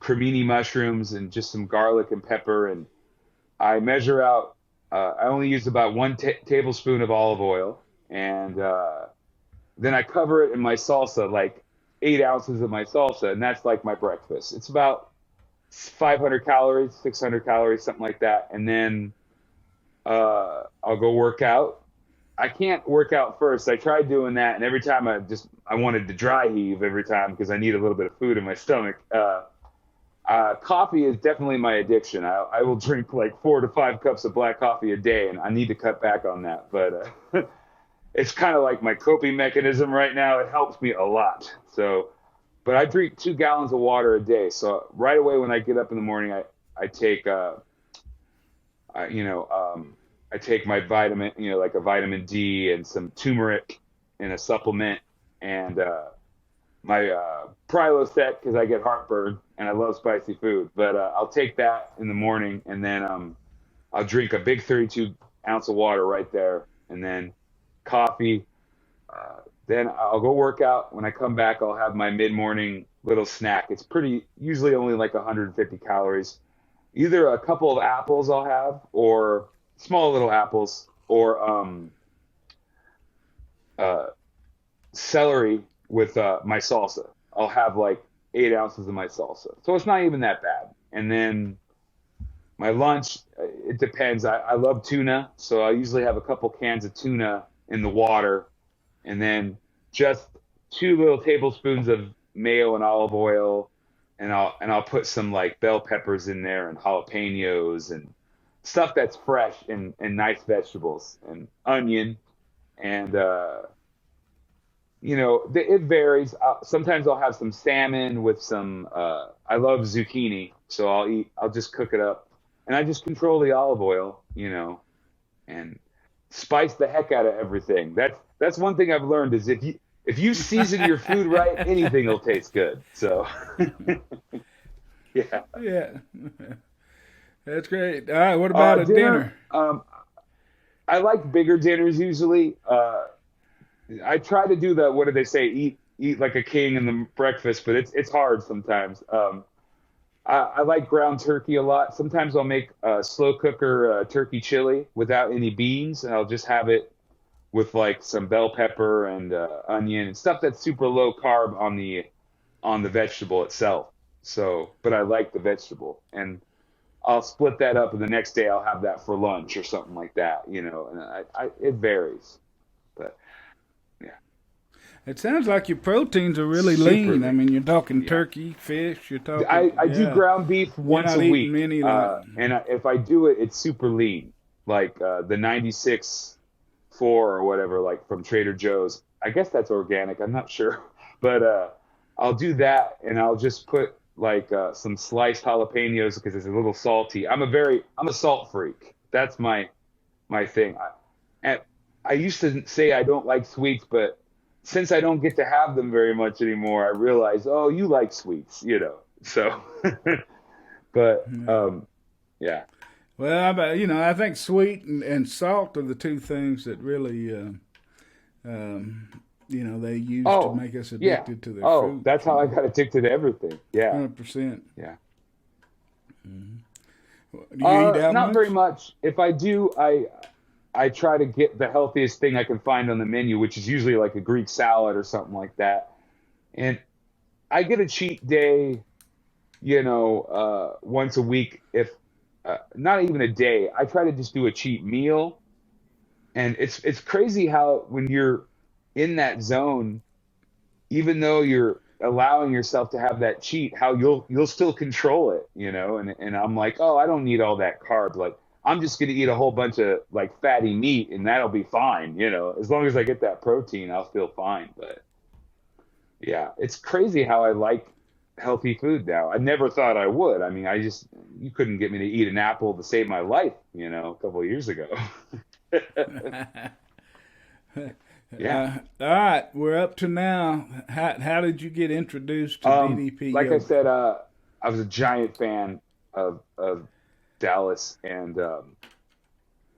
cremini mushrooms and just some garlic and pepper, and I measure out I only use about one tablespoon of olive oil, and then I cover it in my salsa, like 8 ounces of my salsa, and that's like my breakfast. It's about 500 calories, 600 calories, something like that. And then I'll go work out. I can't work out first. I tried doing that, and every time I wanted to dry heave every time because I need a little bit of food in my stomach. Coffee is definitely my addiction. I will drink like 4 to 5 cups of black coffee a day, and I need to cut back on that. But it's kind of like my coping mechanism right now. It helps me a lot. So, but I drink 2 gallons of water a day. So right away when I get up in the morning, I take I, you know I take my vitamin, like a vitamin D and some turmeric in a supplement, and my Prilosec because I get heartburn and I love spicy food. But I'll take that in the morning, and then I'll drink a big 32 ounce of water right there, and then coffee. Then I'll go work out. When I come back, I'll have my mid morning little snack. It's pretty usually only like 150 calories. Either a couple of apples I'll have, or small little apples, or uh, celery with my salsa. I'll have like 8 ounces of my salsa. So it's not even that bad. And then my lunch, it depends. I love tuna, so I usually have a couple cans of tuna in the water, and then just 2 little tablespoons of mayo and olive oil, and I'll put some like bell peppers in there and jalapenos and stuff that's fresh and nice vegetables and onion and it varies. Sometimes I'll have some salmon with some. I love zucchini, so I'll just cook it up, and I just control the olive oil, and spice the heck out of everything. That's one thing I've learned is if you season your food right, anything will taste good. So yeah. Yeah. That's great. All right. What about a Dinner. dinner? I like bigger dinners usually. I try to do the what do they say? Eat like a king in the breakfast, but it's hard sometimes. I like ground turkey a lot. Sometimes I'll make a slow cooker turkey chili without any beans, and I'll just have it with like some bell pepper and onion and stuff that's super low carb on the vegetable itself. So, but I like the vegetable, and I'll split that up, and the next day I'll have that for lunch or something like that. And it varies, but yeah, It sounds like your proteins are really super lean. I lean. mean, you're talking Yeah. turkey, fish. You're talking, I do yeah. ground beef You're once not a eating week, many like. if I do it, it's super lean, like the 96.4 or whatever, like from Trader Joe's. I guess that's organic. I'm not sure, but I'll do that, and I'll just put like some sliced jalapenos because it's a little salty. I'm a salt freak. That's my thing. And I used to say I don't like sweets, but since I don't get to have them very much anymore, I realize, oh, you like sweets. So, but yeah. Well, I think sweet and salt are the two things that really, um, they use to Oh, make us yeah. addicted to their Oh, foods. that's how I got addicted to everything. Yeah, 100%. yeah. Do you eat out Not very much? much. If I do, I try to get the healthiest thing I can find on the menu, which is usually like a Greek salad or something like that. And I get a cheat day, once a week. If not even a day, I try to just do a cheat meal. And it's crazy how when you're in that zone, even though you're allowing yourself to have that cheat, how you'll still control it. And I'm like, oh, I don't need all that carb. Like I'm just gonna eat a whole bunch of like fatty meat, and that'll be fine. As long as I get that protein, I'll feel fine. But yeah, it's crazy how I like healthy food now. I never thought I would. I mean, you couldn't get me to eat an apple to save my life, a couple of years ago. Yeah. All right, we're up to now. How did you get introduced to DDP Like I yoga? said, I was a giant fan of Dallas, and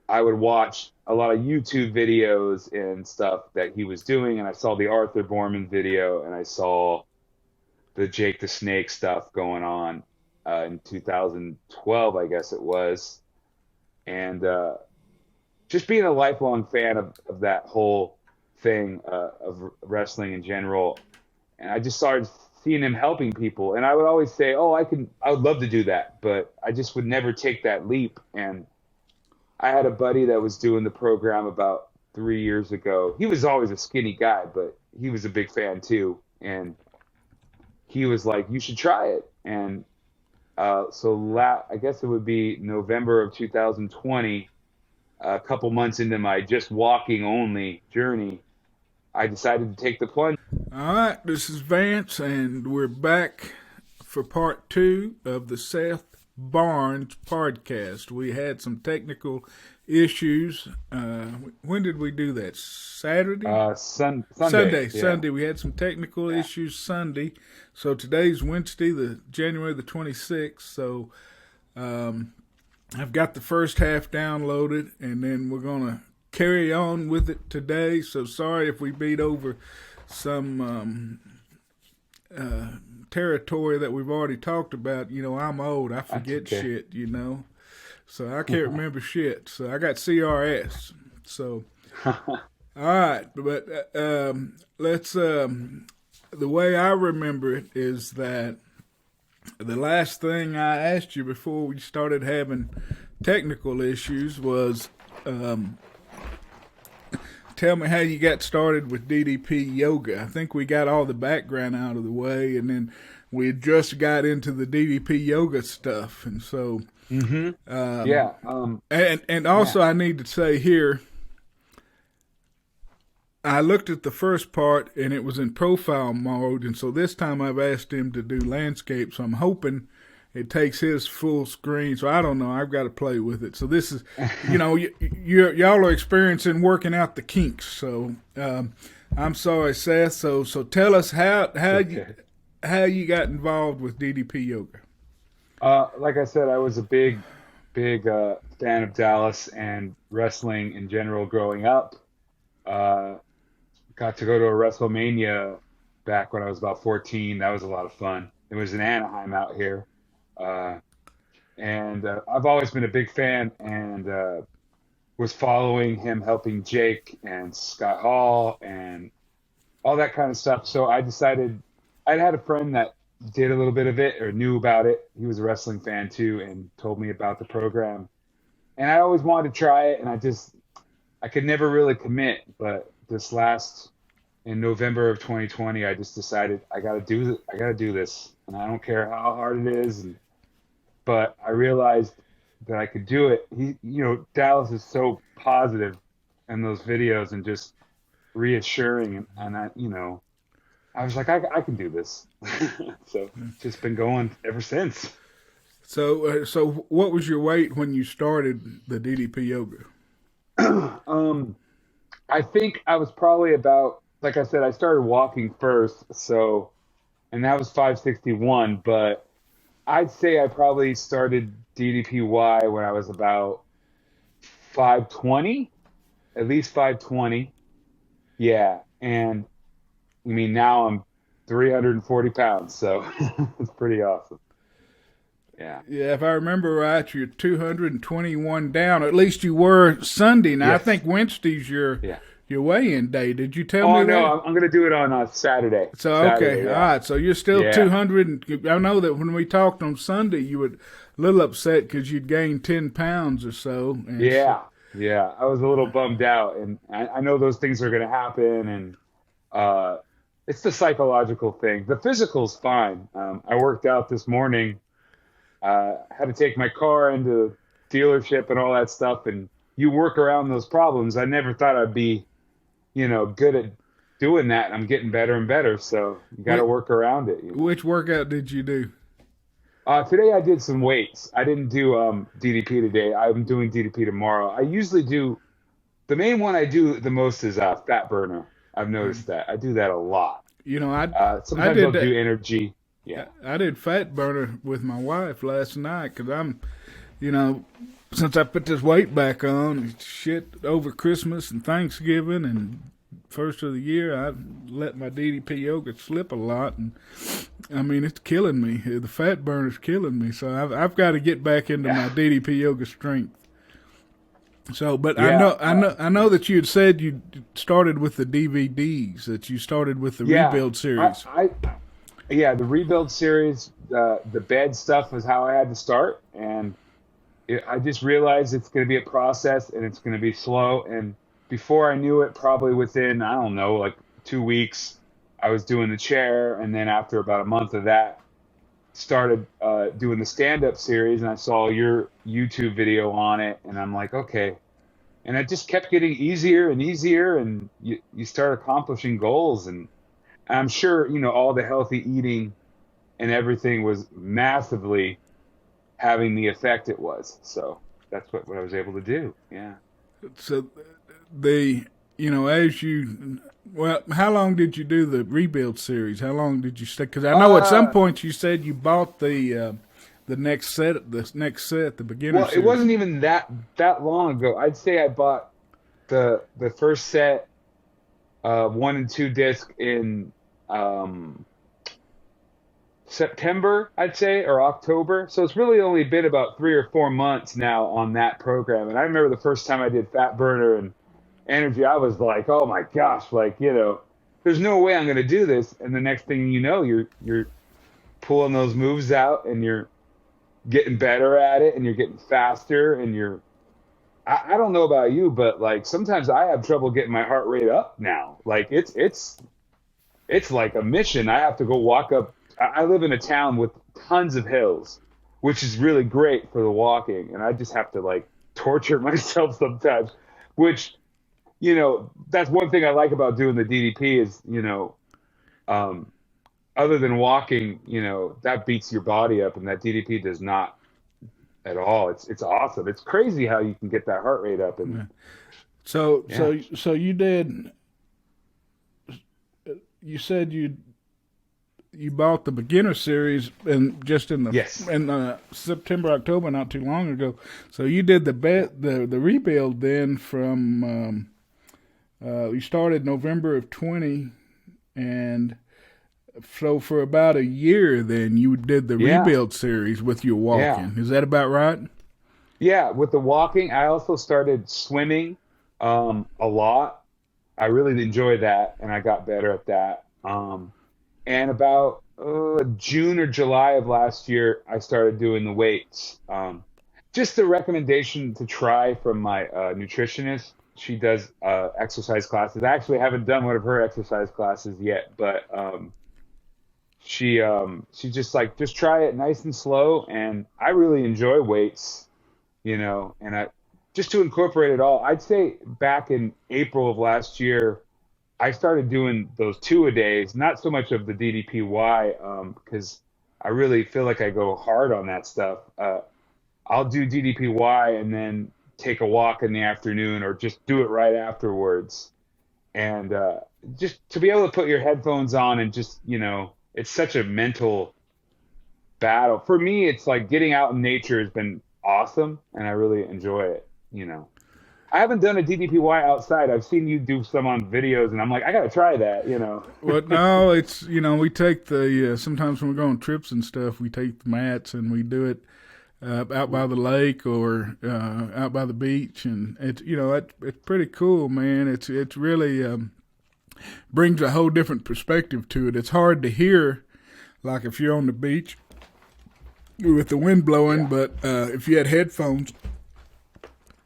I would watch a lot of YouTube videos and stuff that he was doing, and I saw the Arthur Borman video, and I saw the Jake the Snake stuff going on in 2012, I guess it was, and just being a lifelong fan of that whole thing of wrestling in general, and I just started seeing him helping people, and I would always say, "Oh, I would love to do that," but I just would never take that leap. And I had a buddy that was doing the program about 3 years ago. He was always a skinny guy, but he was a big fan too, and he was like, "You should try it." And I guess it would be November of 2020, a couple months into my just walking only journey, I decided to take the plunge. All right, this is Vance, and we're back for part two of the Seth Barnes podcast. We had some technical issues. When did we do that? Saturday? Sunday. Yeah. Sunday. We had some technical issues Sunday. So today's Wednesday, the January the 26th. So I've got the first half downloaded, and then we're going to carry on with it today. So sorry if we beat over some territory that we've already talked about. You know, I'm old. I forget shit, you know. So I can't remember shit. So I got CRS. So, all right. But let's, the way I remember it is that the last thing I asked you before we started having technical issues was, tell me how you got started with DDP yoga. I think we got all the background out of the way, and then we just got into the DDP yoga stuff. And so, and also I need to say here, I looked at the first part and it was in profile mode, and so this time I've asked him to do landscape, so I'm hoping it takes his full screen. So I don't know. I've got to play with it. So this is, you know, y'all are experiencing working out the kinks. So I'm sorry, Seth. So tell us how you got involved with DDP yoga. Like I said, I was a big fan of Dallas and wrestling in general growing up. Got to go to a WrestleMania back when I was about 14. That was a lot of fun. It was in Anaheim out here. And I've always been a big fan, and was following him, helping Jake and Scott Hall and all that kind of stuff. So I decided, I'd had a friend that did a little bit of it or knew about it. He was a wrestling fan too and told me about the program. And I always wanted to try it, and I could never really commit. But in November of 2020, I just decided I got to do this, and I don't care how hard it is. But I realized that I could do it. Dallas is so positive in those videos and just reassuring, and I was like, I can do this. So just been going ever since. So what was your weight when you started the DDP yoga? I think I was probably about, like I said, I started walking first, and that was 561, but I'd say I probably started DDPY when I was about 520, at least 520. Yeah. And I mean, now I'm 340 pounds, so it's pretty awesome. Yeah. Yeah, if I remember right, you're 221 down. At least you were Sunday. Now, Yes. I think Wednesday's your weigh-in day. Did you tell me Oh, that? no, I'm going to do it on Saturday. So, okay, Saturday, yeah. all right. So you're still Yeah. 200. I know that when we talked on Sunday, you were a little upset because you'd gained 10 pounds or so. And Yeah. Yeah. I was a little bummed out, and I know those things are going to happen, and it's the psychological thing. The physical's fine. I worked out this morning. Had to take my car into the dealership and all that stuff, and you work around those problems. I never thought I'd be, good at doing that, and I'm getting better and better, so you got to work around it. Which workout did you do? Today I did some weights. I didn't do DDP today. I'm doing DDP tomorrow. I usually do, the main one I do the most is fat burner. I've noticed that. I do that a lot. Sometimes I'll do energy. Yeah. I did fat burner with my wife last night because I'm, since I put this weight back on, shit, over Christmas and Thanksgiving and first of the year, I let my DDP yoga slip a lot, and I mean, it's killing me. The fat burner's killing me, so I've got to get back into my DDP yoga strength. So, but Yeah. I know that you had said you started with the DVDs, that you started with the Rebuild series. The Rebuild series, the bed stuff was how I had to start, and I just realized it's going to be a process, and it's going to be slow. And before I knew it, probably within, I don't know, like 2 weeks, I was doing the chair, and then after about a month of that, started doing the stand-up series, and I saw your YouTube video on it, and I'm like, okay. And it just kept getting easier and easier, and you start accomplishing goals, and I'm sure, all the healthy eating and everything was massively having the effect it was. So that's what I was able to do. Yeah. So the as you how long did you do the rebuild series? How long did you stay? Because I know at some Uh, point you said you bought the next set, the beginner well, it series. wasn't even that long ago. I'd say I bought the first set, 1 and 2 disc in um, September, I'd say, or October. So it's really only been about 3 or 4 months now on that program. And I remember the first time I did Fat Burner and Energy, I was like, oh my gosh, like, there's no way I'm going to do this. And the next thing you know, you're pulling those moves out and you're getting better at it and you're getting faster and I don't know about you, but like sometimes I have trouble getting my heart rate up now. Like it's like a mission. I have to go walk up. I live in a town with tons of hills, which is really great for the walking, and I just have to like torture myself sometimes. Which that's one thing I like about doing the DDP is um, other than walking, that beats your body up, and that DDP does not at all. It's awesome. It's crazy how you can get that heart rate up, and Yeah. So yeah, you did. You said you bought the beginner series and just yes, in September, October, not too long ago. So you did the rebuild then from you started November of 20, and so for about a year then you did the yeah, rebuild series with your yeah. walking. Is that about right? Yeah, with the walking, I also started swimming a lot. I really enjoyed that, and I got better at that. And about June or July of last year, I started doing the weights. Just a recommendation to try from my nutritionist. She does exercise classes. I actually haven't done one of her exercise classes yet, but she just try it nice and slow, and I really enjoy weights. And I just to incorporate it all, I'd say back in April of last year, I started doing those 2 a days, not so much of the DDPY, because I really feel like I go hard on that stuff. I'll do DDPY and then take a walk in the afternoon or just do it right afterwards. And just to be able to put your headphones on and just, it's such a mental battle. For me, it's like getting out in nature has been awesome and I really enjoy it. I haven't done a DDPY outside. I've seen you do some on videos and I'm like, I gotta try that. Well, no, it's we take the sometimes when we go on trips and stuff, we take the mats and we do it out by the lake or out by the beach, and it's pretty cool, man. It's really brings a whole different perspective to it. It's hard to hear, like if you're on the beach with the wind blowing, Yeah. but if you had headphones,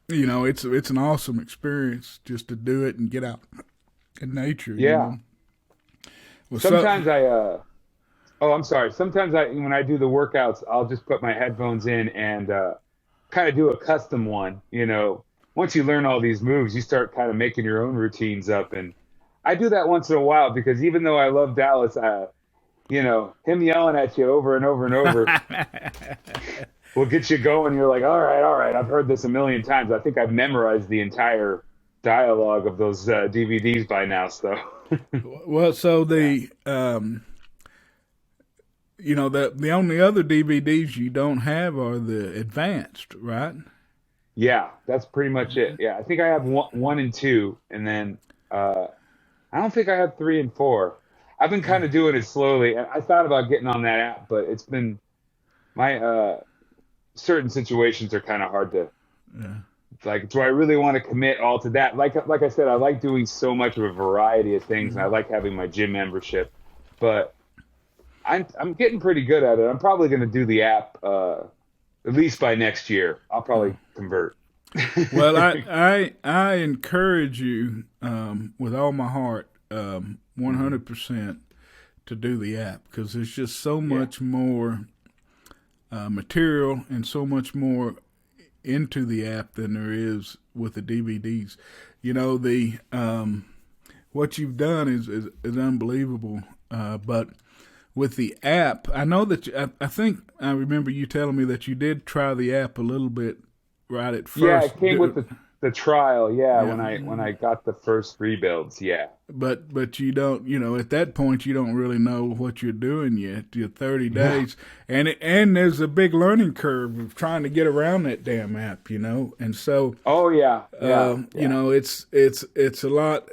it's an awesome experience just to do it and get out in nature. Yeah. What's up? Sometimes I'm sorry. Sometimes when I do the workouts, I'll just put my headphones in and kind of do a custom one. Once you learn all these moves, you start kind of making your own routines up. And I do that once in a while because even though I love Dallas, him yelling at you over and over and over will get you going. You're like, all right, I've heard this a million times. I think I've memorized the entire dialogue of those DVDs by now. So, Well, so yeah. the only other DVDs you don't have are the advanced, right? Yeah, that's pretty much it. Yeah, I think I have 1 and 2, and then I don't think I have 3 and 4. I've been kind of doing it slowly, and I thought about getting on that app, but it's been my certain situations are kind of hard to Yeah. like. Do I really want to commit all to that? Like I said, I like doing so much of a variety of things, and I like having my gym membership, but I'm getting pretty good at it. I'm probably going to do the app at least by next year. I'll probably convert. Well, I encourage you with all my heart, 100% to do the app because there's just so Yeah. much more material and so much more into the app than there is with the DVDs. The what you've done is unbelievable. But with the app, I know that I think I remember you telling me that you did try the app a little bit right at Yeah, first. it came with the trial. Yeah, Yeah, when I got the first rebuilds. Yeah. but you don't, at that point you don't really know what you're doing yet. You're 30 No. days, and there's a big learning curve of trying to get around that damn app, and so Oh yeah, yeah, yeah. it's a lot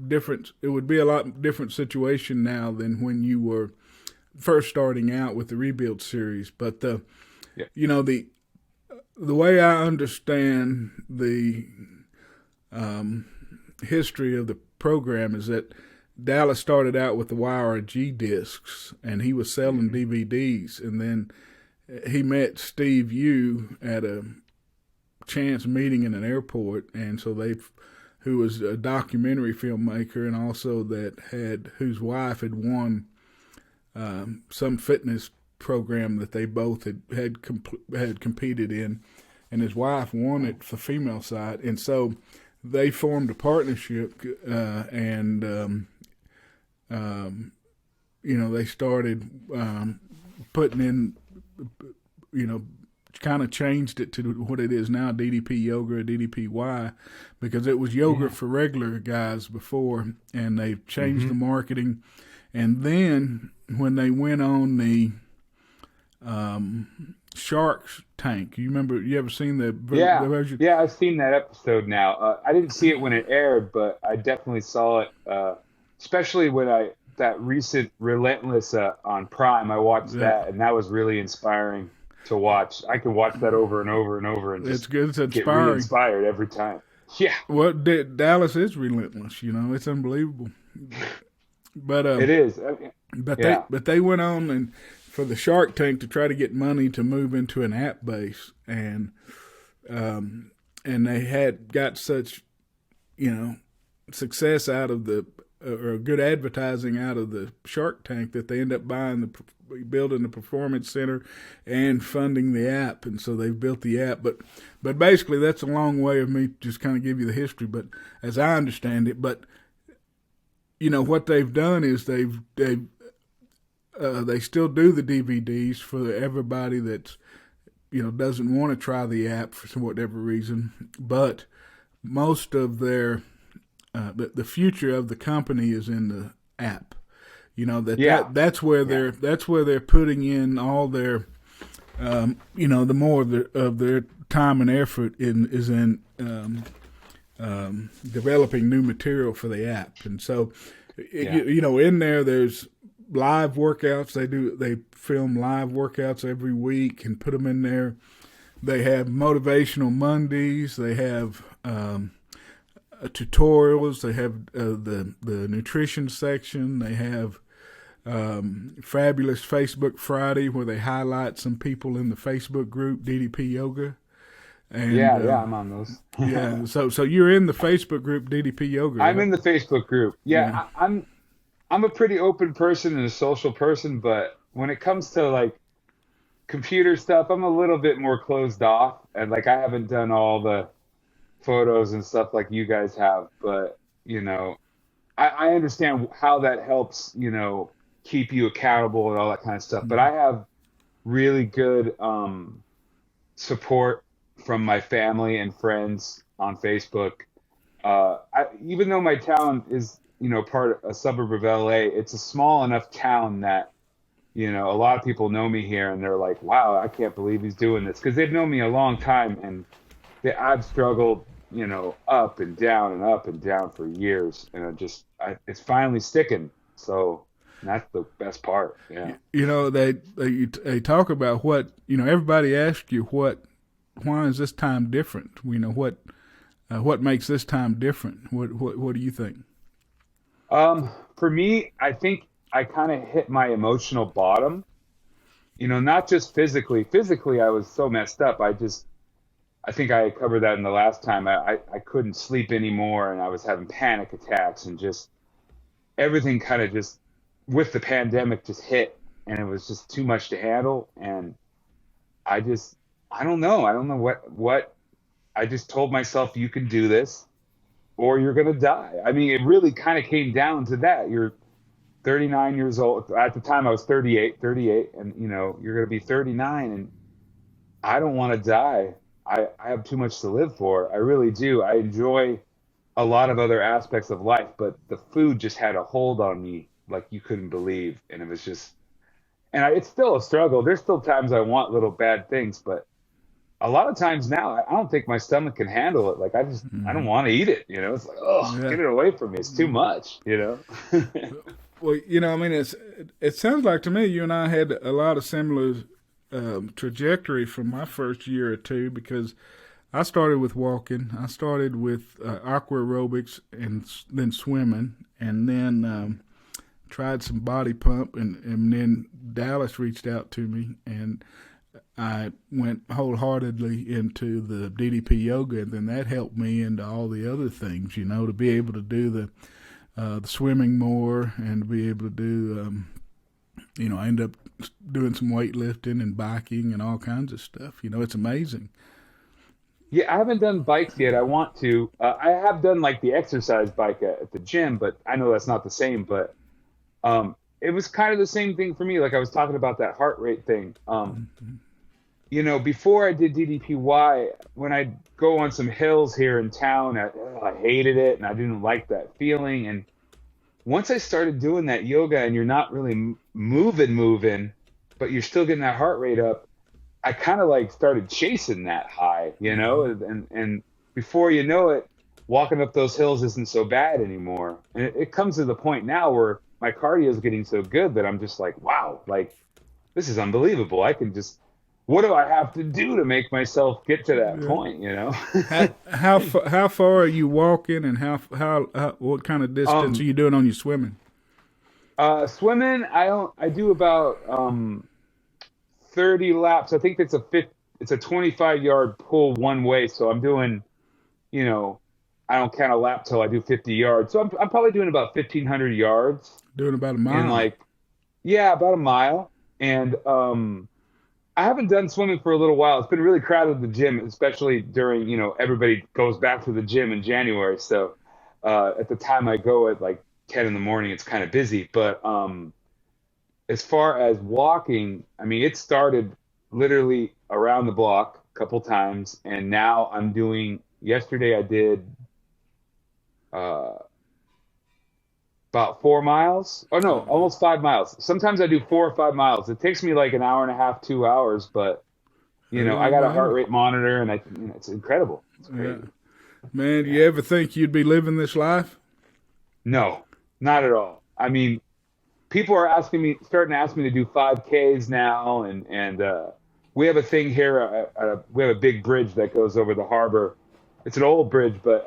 different. It would be a lot different situation now than when you were first starting out with the rebuild series. But Yeah. you know the way I understand the history of the program is that Dallas started out with the YRG discs, and he was selling Hmm. DVDs, and then he met Steve Yu at a chance meeting in an airport, and so who was a documentary filmmaker, and also whose wife had won some fitness program that they both had competed in, and his wife won it for female side, and so they formed a partnership, and they started putting in, you know, kind of changed it to what it is now, DDP Yoga or DDPY, because it was yoga Yeah. for regular guys before, and they've changed Hmm. the marketing. And then when they went on the Sharks Tank, you ever seen the Yeah, version? yeah. I've seen that episode now. I didn't see it when it aired, but I definitely saw it. Especially when I that recent Relentless on Prime. I watched Yeah, that, and that was really inspiring to watch. I could watch that over and over and over, and it's just good. It's get inspiring. re-inspired every time. Yeah, Well, Dallas is relentless. It's unbelievable. But it is. Yeah, they went on and for the Shark Tank to try to get money to move into an app base, and they had got such success out of the or good advertising out of the Shark Tank that they end up building the performance center and funding the app, and so they've built the app. But basically, that's a long way of me just kind of give you the history. But as I understand it, but what they've done is they still do the DVDs for everybody that doesn't want to try the app for whatever reason, but most of their the future of the company is in the app. yeah, That's where yeah, they're putting in all their the more of their time and effort is in developing new material for the app. And so yeah, in there's live workouts. They film live workouts every week and put them in there. They have motivational Mondays. They have tutorials. They have the nutrition section. They have fabulous Facebook Friday where they highlight some people in the Facebook group DDP Yoga. And yeah, yeah. I'm on those. yeah, so you're in the Facebook group DDP Yoga, I'm right? in the Facebook group. Yeah, Yeah, I'm a pretty open person and a social person, but when it comes to like computer stuff, I'm a little bit more closed off, and like I haven't done all the photos and stuff like you guys have, but I understand how that helps, keep you accountable and all that kind of stuff. But I have really good support from my family and friends on Facebook. Even though my town is, a suburb of LA, it's a small enough town that, a lot of people know me here and they're like, wow, I can't believe he's doing this. Because they've known me a long time and I've struggled, up and down and up and down for years. And it's finally sticking. So that's the best part. Yeah. they talk about everybody asks you why is this time different? What makes this time different? What do you think? For me, I think I kind of hit my emotional bottom, not just physically. Physically, I was so messed up. I think I covered that in the last time. I couldn't sleep anymore and I was having panic attacks and just everything kind of just with the pandemic just hit and it was just too much to handle. And I just, I don't know. I don't know what I just told myself, you can do this or you're going to die. I mean, it really kind of came down to that. You're 39 years old. At the time I was 38, and you're going to be 39, and I don't want to die. I have too much to live for. I really do. I enjoy a lot of other aspects of life, but the food just had a hold on me like you couldn't believe. And it was just, it's still a struggle. There's still times I want little bad things, but a lot of times now, I don't think my stomach can handle it. Like I don't want to eat it. It's like, oh, Yeah. get it away from me. It's too much. Well, I mean, it sounds like to me you and I had a lot of similar trajectory from my first year or two, because I started with walking. I started with aqua aerobics and then swimming, and then tried some body pump, and then Dallas reached out to me, and I went wholeheartedly into the DDP yoga, and then that helped me into all the other things, to be able to do the swimming more, and to be able to do, I end up doing some weightlifting and biking and all kinds of stuff. It's amazing. Yeah, I haven't done bikes yet. I want to. I have done like the exercise bike at the gym, but I know that's not the same. But it was kind of the same thing for me. Like I was talking about that heart rate thing. Before I did DDPY, when I'd go on some hills here in town, I hated it and I didn't like that feeling. And once I started doing that yoga, and you're not really moving, but you're still getting that heart rate up, I kind of like started chasing that high. And before you know it, walking up those hills isn't so bad anymore. And it comes to the point now where my cardio is getting so good that I'm just like, wow, like this is unbelievable. What do I have to do to make myself get to that Yeah. point? How far are you walking, and how what kind of distance are Um, you doing on your swimming? Swimming, I do about 30 laps. I think it's a 25-yard pull one way. So I'm doing, you know, I don't count a lap till I do 50 yards. So I'm probably doing about 1,500 yards Doing about a in mile. like, yeah, about a mile. And I haven't done swimming for a little while. It's been really crowded at the gym, especially during, everybody goes back to the gym in January. So at the time I go at like 10 in the morning, it's kind of busy. But as far as walking, I mean, it started literally around the block a couple times. And now yesterday I did uh, about 4 miles. Oh no, almost 5 miles. Sometimes I do 4 or 5 miles. It takes me like an hour and a half, 2 hours, but I Oh, got a heart man. rate monitor, and it's incredible. It's Yeah. crazy. Man, do you Yeah. ever think you'd be living this life? No, not at all. I mean, people are starting to ask me to do 5Ks now, and we have a thing here. We have a big bridge that goes over the harbor. It's an old bridge, but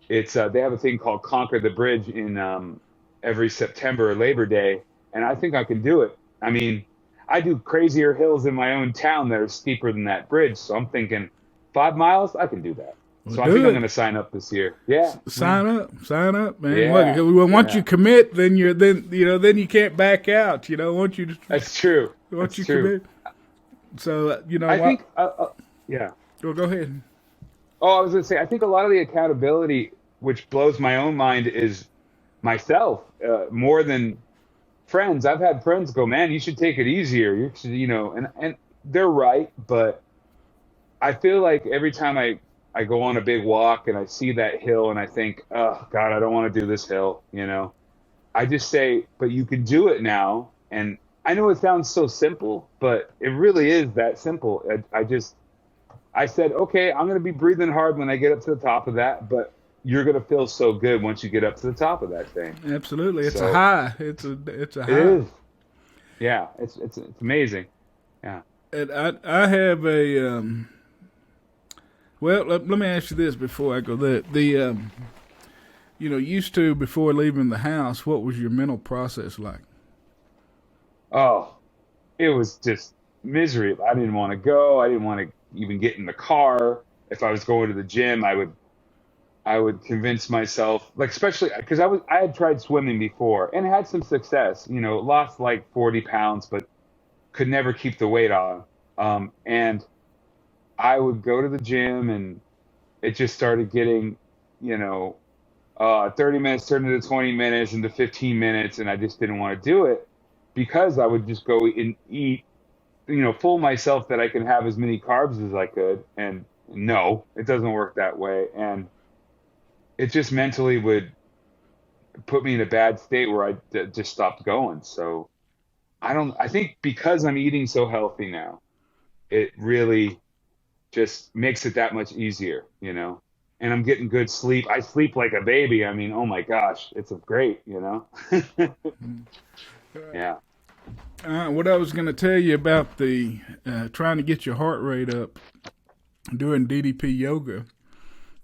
it's they have a thing called Conquer the Bridge in every September or Labor Day, and I think I can do it. I mean, I do crazier hills in my own town that are steeper than that bridge, so I'm thinking 5 miles, I can do that. Well, So I think do I'm it. going to sign up this year. Yeah, yeah, Sign up, man. Look, yeah, well, once yeah. you commit, then you can't back out. That's true. Once That's you true. commit, so I what? think, yeah. Well, go ahead. Oh, I was going to say, I think a lot of the accountability, which blows my own mind, is myself more than friends. I've had friends go, man, you should take it easier. You should, and they're right, but I feel like every time I go on a big walk and I see that hill and I think, oh God, I don't want to do this hill. I just say, but you can do it now. And I know it sounds so simple, but it really is that simple. I said, okay, I'm going to be breathing hard when I get up to the top of that, but you're going to feel so good once you get up to the top of that thing. Absolutely, it's a So high. It's a it high. is. Yeah, it's amazing. Yeah. And I have a well. Let me ask you this before I go there. Used to, before leaving the house, what was your mental process like? Oh, it was just misery. I didn't want to go. I didn't want to even get in the car. If I was going to the gym, I would convince myself, like especially because I had tried swimming before and had some success. Lost like 40 pounds, but could never keep the weight on. And I would go to the gym, and it just started getting, you know, 30 minutes turned into 20 minutes into 15 minutes, and I just didn't want to do it because I would just go and eat, fool myself that I can have as many carbs as I could. And no, it doesn't work that way. And it just mentally would put me in a bad state where just stopped going. So I think because I'm eating so healthy now, it really just makes it that much easier. And I'm getting good sleep. I sleep like a baby. I mean, oh my gosh, it's great. Yeah. What I was going to tell you about the trying to get your heart rate up doing DDP yoga.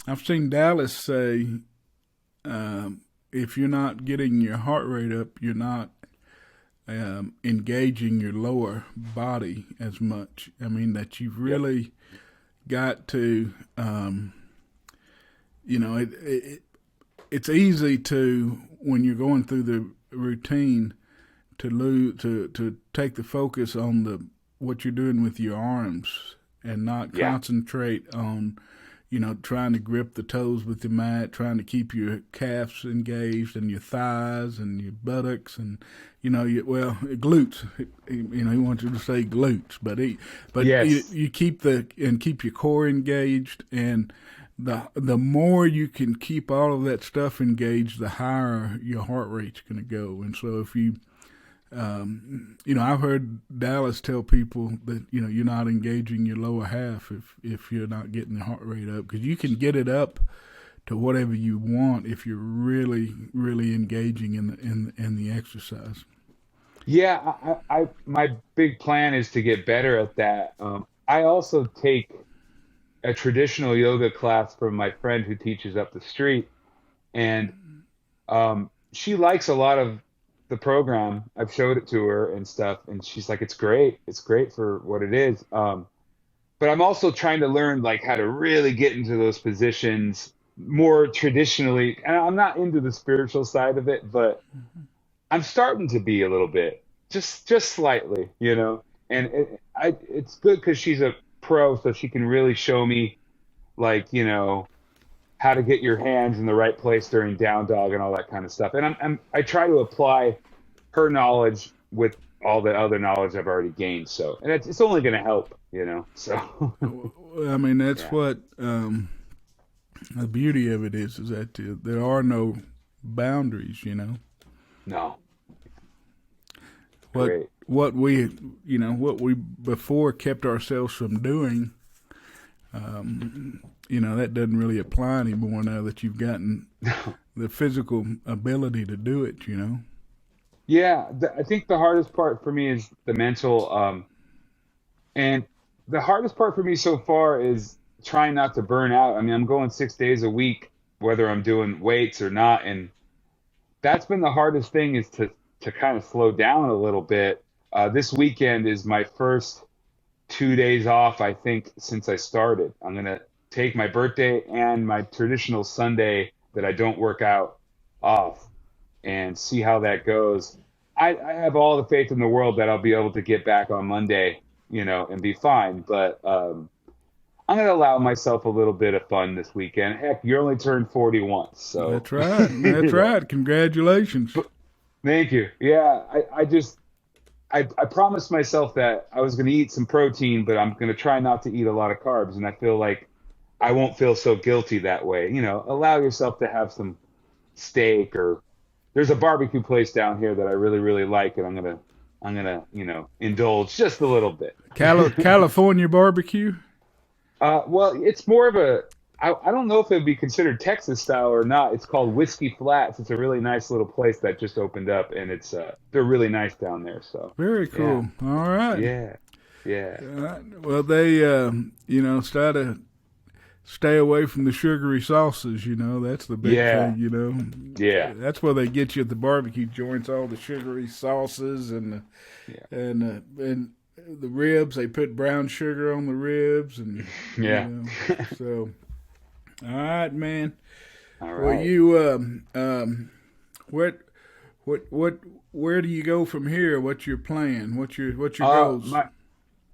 I've seen Dallas say if you're not getting your heart rate up, you're not engaging your lower body as much. I mean, that you've Yep. really got to, it's easy to, when you're going through the routine, to to take the focus on what you're doing with your arms and not Yeah. concentrate on trying to grip the toes with the mat, trying to keep your calves engaged and your thighs and your buttocks and glutes. He wants you to say glutes, but Yes. you keep keep your core engaged, and the more you can keep all of that stuff engaged, the higher your heart rate's going to go. And so if you I've heard Dallas tell people that you're not engaging your lower half if you're not getting the heart rate up, because you can get it up to whatever you want if you're really really engaging in the exercise. Yeah. My big plan is to get better at that. I also take a traditional yoga class from my friend who teaches up the street, and she likes a lot of the program. I've showed it to her and stuff, and she's like, "It's great. It's great for what it is." But I'm also trying to learn like how to really get into those positions more traditionally. And I'm not into the spiritual side of it, but I'm starting to be a little bit, just slightly. And it's good because she's a pro, so she can really show me like how to get your hands in the right place during down dog and all that kind of stuff. And I try to apply her knowledge with all the other knowledge I've already gained. So, and it's only going to help. So, I mean, that's yeah. what the beauty of it is that there are no boundaries. No, What great. what we before kept ourselves from doing, that doesn't really apply anymore now that you've gotten the physical ability to do it. Yeah, I think the hardest part for me is the mental. And the hardest part for me so far is trying not to burn out. I mean, I'm going 6 days a week, whether I'm doing weights or not, and that's been the hardest thing is to kind of slow down a little bit. This weekend is my first 2 days off, I think, since I started. I'm gonna take my birthday and my traditional Sunday that I don't work out off and see how that goes. I have all the faith in the world that I'll be able to get back on Monday, and be fine. But I'm gonna allow myself a little bit of fun this weekend. Heck, you only turned 40 once, so That's right. That's you know. right. Congratulations. But thank you. Yeah, I promised myself that I was going to eat some protein, but I'm going to try not to eat a lot of carbs. And I feel like I won't feel so guilty that way. Allow yourself to have some steak, or there's a barbecue place down here that I really, really like, and I'm gonna indulge just a little bit. California barbecue. Well, it's more of I don't know if it would be considered Texas style or not. It's called Whiskey Flats. It's a really nice little place that just opened up, and they're really nice down there. So, Very yeah, cool. All right. yeah, yeah, Well, they try to stay away from the sugary sauces. That's the big yeah, thing. yeah, That's where they get you at the barbecue joints. All the sugary sauces yeah, and the ribs. They put brown sugar on the ribs, and you yeah. know. So, all right, man. All Well, right. you what what where do you go from here? What's your plan? What's your Uh, goals? my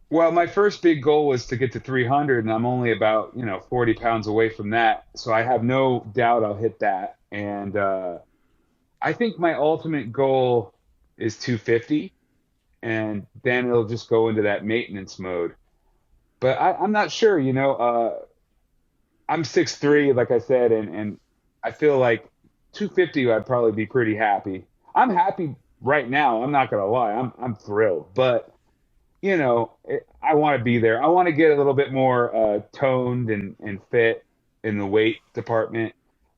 Well, my first big goal was to get to 300, and I'm only about 40 pounds away from that. So I have no doubt I'll hit that. And I think my ultimate goal is 250, and then it'll just go into that maintenance mode. But I'm not sure, I'm 6'3", like I said, and I feel like 250 I'd probably be pretty happy. I'm happy right now. I'm not gonna lie. I'm thrilled, but I want to be there. I want to get a little bit more toned and fit in the weight department,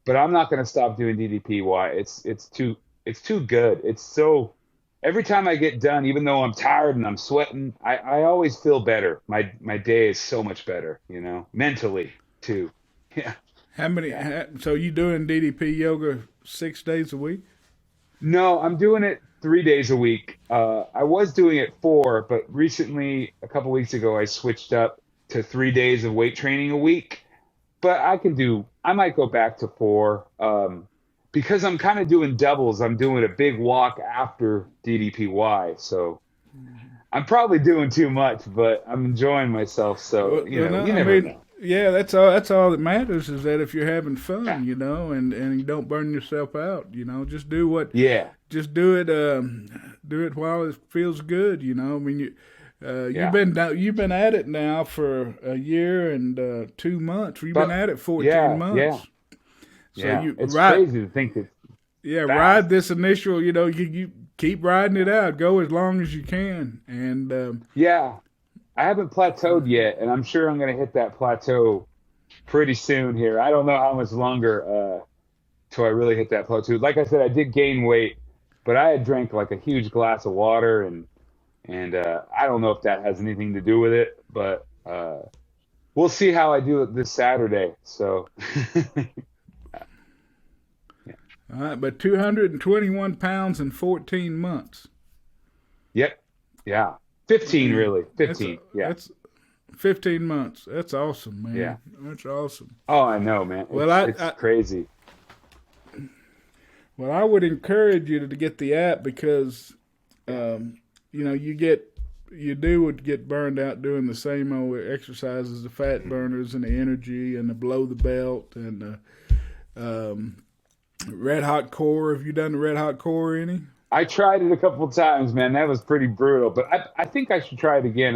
but I'm not going to stop doing DDPY. It's too good. It's so every time I get done, even though I'm tired and I'm sweating, I always feel better. My day is so much better, mentally too. Yeah. So you doing DDP yoga 6 days a week? No, I'm doing it 3 days a week. I was doing it 4, but recently, a couple weeks ago, I switched up to 3 days of weight training a week. But I might go back to 4 because I'm kind of doing doubles. I'm doing a big walk after DDPY. So I'm probably doing too much, but I'm enjoying myself. So, you never know. Yeah, that's all that matters is that if you're having fun, and you don't burn yourself out, just do what. Yeah. Just do it while it feels good, I mean, you've been at it now for a year and 2 months. You've been at it 14 months. So it's crazy to think that. Yeah, ride this initial. You keep riding it out. Go as long as you can, and I haven't plateaued yet, and I'm sure I'm going to hit that plateau pretty soon here. I don't know how much longer till I really hit that plateau. Like I said, I did gain weight, but I had drank like a huge glass of water, and I don't know if that has anything to do with it, but we'll see how I do it this Saturday. So, All right, but 221 pounds in 14 months. Yep. Yeah. 15, really. 15. That's 15 months. That's awesome, man. Yeah. That's awesome. Oh, I know, man. It's crazy. Well, I would encourage you to get the app because, you would get burned out doing the same old exercises, the fat burners and the energy and the below the belt and the red hot core. Have you done the red hot core any? I tried it a couple of times, man. That was pretty brutal, but I think I should try it again.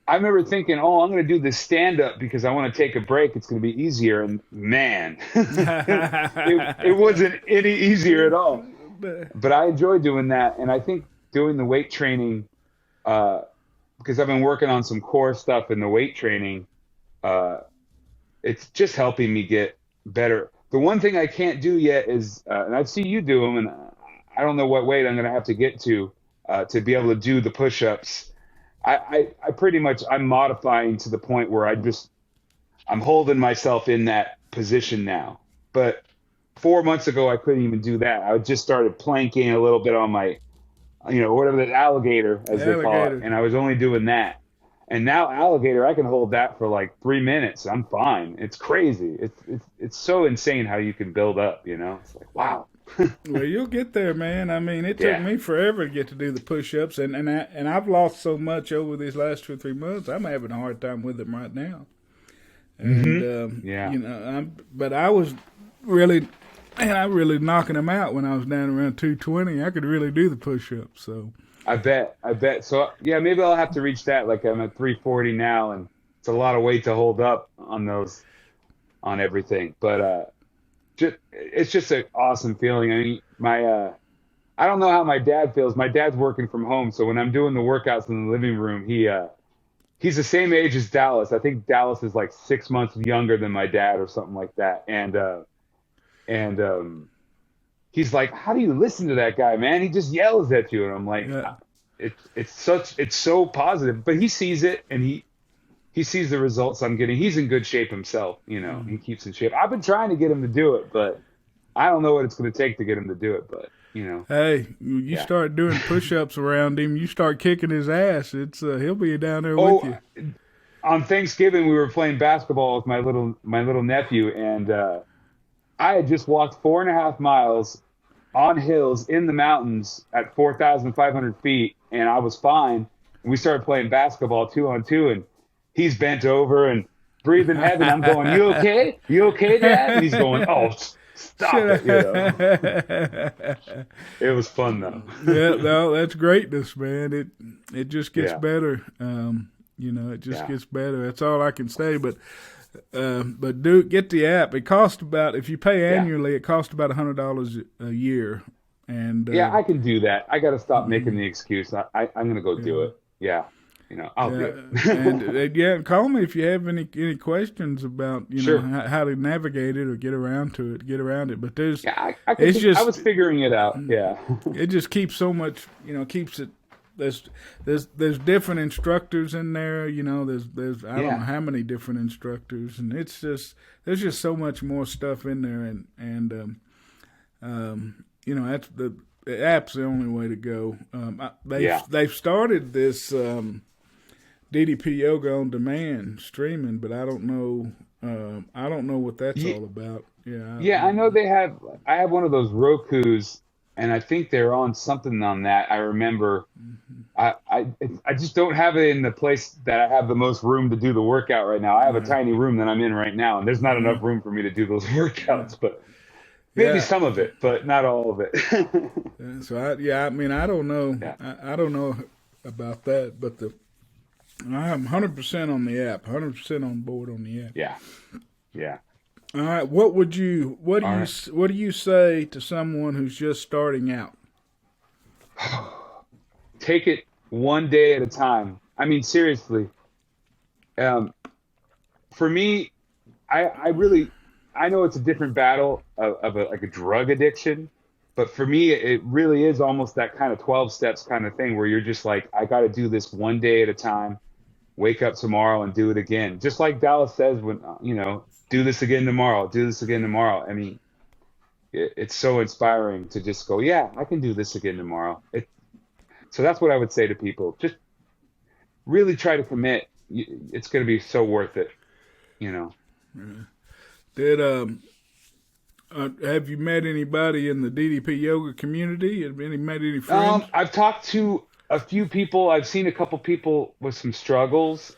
I remember thinking, I'm going to do this stand-up because I want to take a break. It's going to be easier. And, man, it wasn't any easier at all. But I enjoy doing that. And I think doing the weight training, because I've been working on some core stuff in the weight training, it's just helping me get better. The one thing I can't do yet is, and I see you do them, and I don't know what weight I'm going to have to get to be able to do the push-ups. I pretty much, I'm modifying to the point where I'm holding myself in that position now. But 4 months ago, I couldn't even do that. I just started planking a little bit on my, whatever that alligator, as they call it. And I was only doing that. And now alligator, I can hold that for like 3 minutes. I'm fine. It's crazy. It's so insane how you can build up, It's like, wow. Well, you'll get there, man. I mean, it took me forever to get to do the push-ups, and I've lost so much over these last 2 or 3 months. I'm having a hard time with them right now. And but I was really knocking them out when I was down around 220. I could really do the push-ups. So I bet. So maybe I'll have to reach that. Like I'm at 340 now, and it's a lot of weight to hold up on everything. But it's just an awesome feeling. I mean, I don't know how my dad feels. My dad's working from home, so when I'm doing the workouts in the living room, he's the same age as Dallas. I think Dallas is like 6 months younger than my dad or something like that. And he's like, "How do you listen to that guy, man? He just yells at you." And I'm like, it's so positive. But he sees it, and he sees the results I'm getting. He's in good shape himself, He keeps in shape. I've been trying to get him to do it, but I don't know what it's going to take to get him to do it. But hey, you start doing push-ups around him, you start kicking his ass. It's he'll be down there with you. On Thanksgiving, we were playing basketball with my little nephew, and I had just walked 4.5 miles on hills in the mountains at 4,500 feet, and I was fine. And we started playing basketball 2-on-2, and he's bent over and breathing heavy. I'm going, "You okay? You okay, Dad?" And he's going, Stop it, It was fun though. Yeah, no, that's greatness, man. It just gets Yeah. better. It just Yeah. gets better. That's all I can say. But get the app. It costs about, if you pay Yeah. annually, it costs about $100 a year. And Yeah, I can do that. I got to stop making mhm, the excuse. I'm going to go do yeah. it. Yeah. I'll do Yeah, and it. call me if you have any questions about Sure. how to navigate it or get around it. But Yeah, I could it's think I just was figuring it out. Yeah. it just keeps so much, keeps it. There's different instructors in there. There's I don't know Yeah. how many different instructors, and it's just there's just so much more stuff in there, that's the app's the only way to go. Yeah. They've started this. DDP Yoga on Demand streaming, but I don't know. I don't know what that's Ye- all about. Yeah, Yeah, I know they have. I have one of those Roku's, and I think they're on something on that. I remember. I just don't have it in the place that I have the most room to do the workout right now. I have a yeah, tiny room that I'm in right now, and there's not uh, enough room for me to do those yeah, workouts. But maybe yeah. some of it, but not all of it. So I mean, I don't know. Yeah. I don't know about that, but I'm 100% on the app. 100% on board on the app. Yeah. Yeah. All right. What do All you right. what do you say to someone who's just starting out? Take it one day at a time. I mean, seriously. Um, for me, I really, I know it's a different battle of like a drug addiction, but for me, it really is almost that kind of 12 steps kind of thing where you're just like, I got to do this one day at a time, wake up tomorrow and do it again. Just like Dallas says, when, do this again tomorrow, do this again tomorrow. I mean, it's so inspiring to just go, yeah, I can do this again tomorrow. So that's what I would say to people. Just really try to commit. It's going to be so worth it, you know. Did Have you met anybody in the DDP yoga community? Have you met any friends? I've talked to a few people. I've seen a couple people with some struggles,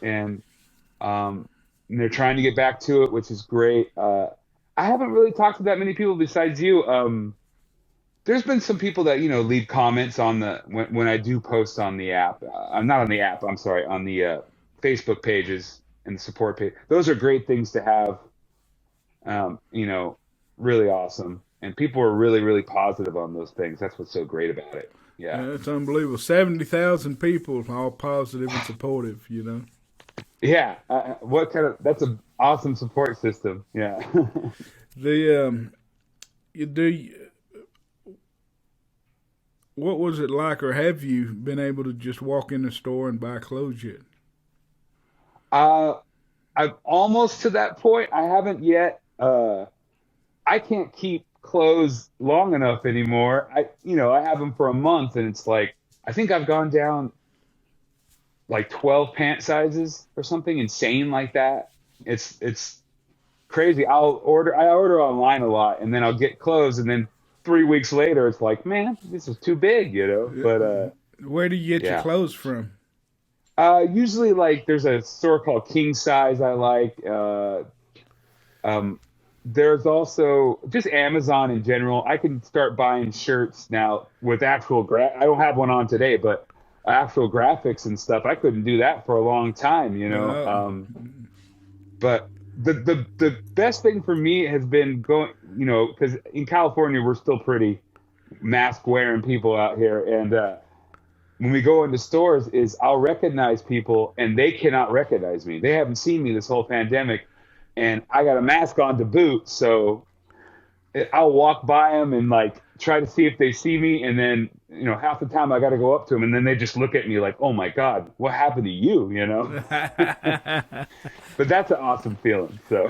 um, and they're trying to get back to it, which is great. I haven't really talked to that many people besides you. There's been some people that leave comments on the when I do post on the app. I'm not on the app. I'm sorry, on the Facebook pages and the support page. Those are great things to have. Really awesome, and people are really, really positive on those things. That's what's so great about it. Yeah, It's unbelievable. 70,000 people, all positive and supportive. yeah. What kind of? That's an awesome support system. Yeah. The you do. What was it like, or have you been able to just walk in the store and buy clothes yet? uh, I'm almost to that point. I haven't yet. I can't keep clothes long enough anymore. I have them for a month, and it's like I think I've gone down like 12 pant sizes or something insane like that. It's crazy. I order online a lot, and then I'll get clothes, and then 3 weeks later, it's like, man, this is too big. But Where do you get your yeah. clothes from? Usually like there's a store called King Size I like. Um, there's also just Amazon in general. I can start buying shirts now with actual I don't have one on today, but actual graphics and stuff. I couldn't do that for a long time. Uh, But the best thing for me has been going, because in California we're still pretty mask wearing people out here, and when we go into stores, is I'll recognize people and they cannot recognize me. They haven't seen me this whole pandemic, and I got a mask on to boot, so I'll walk by them and like try to see if they see me, and then half the time I got to go up to them, and then they just look at me like, "Oh my God, what happened to you?" But that's an awesome feeling. So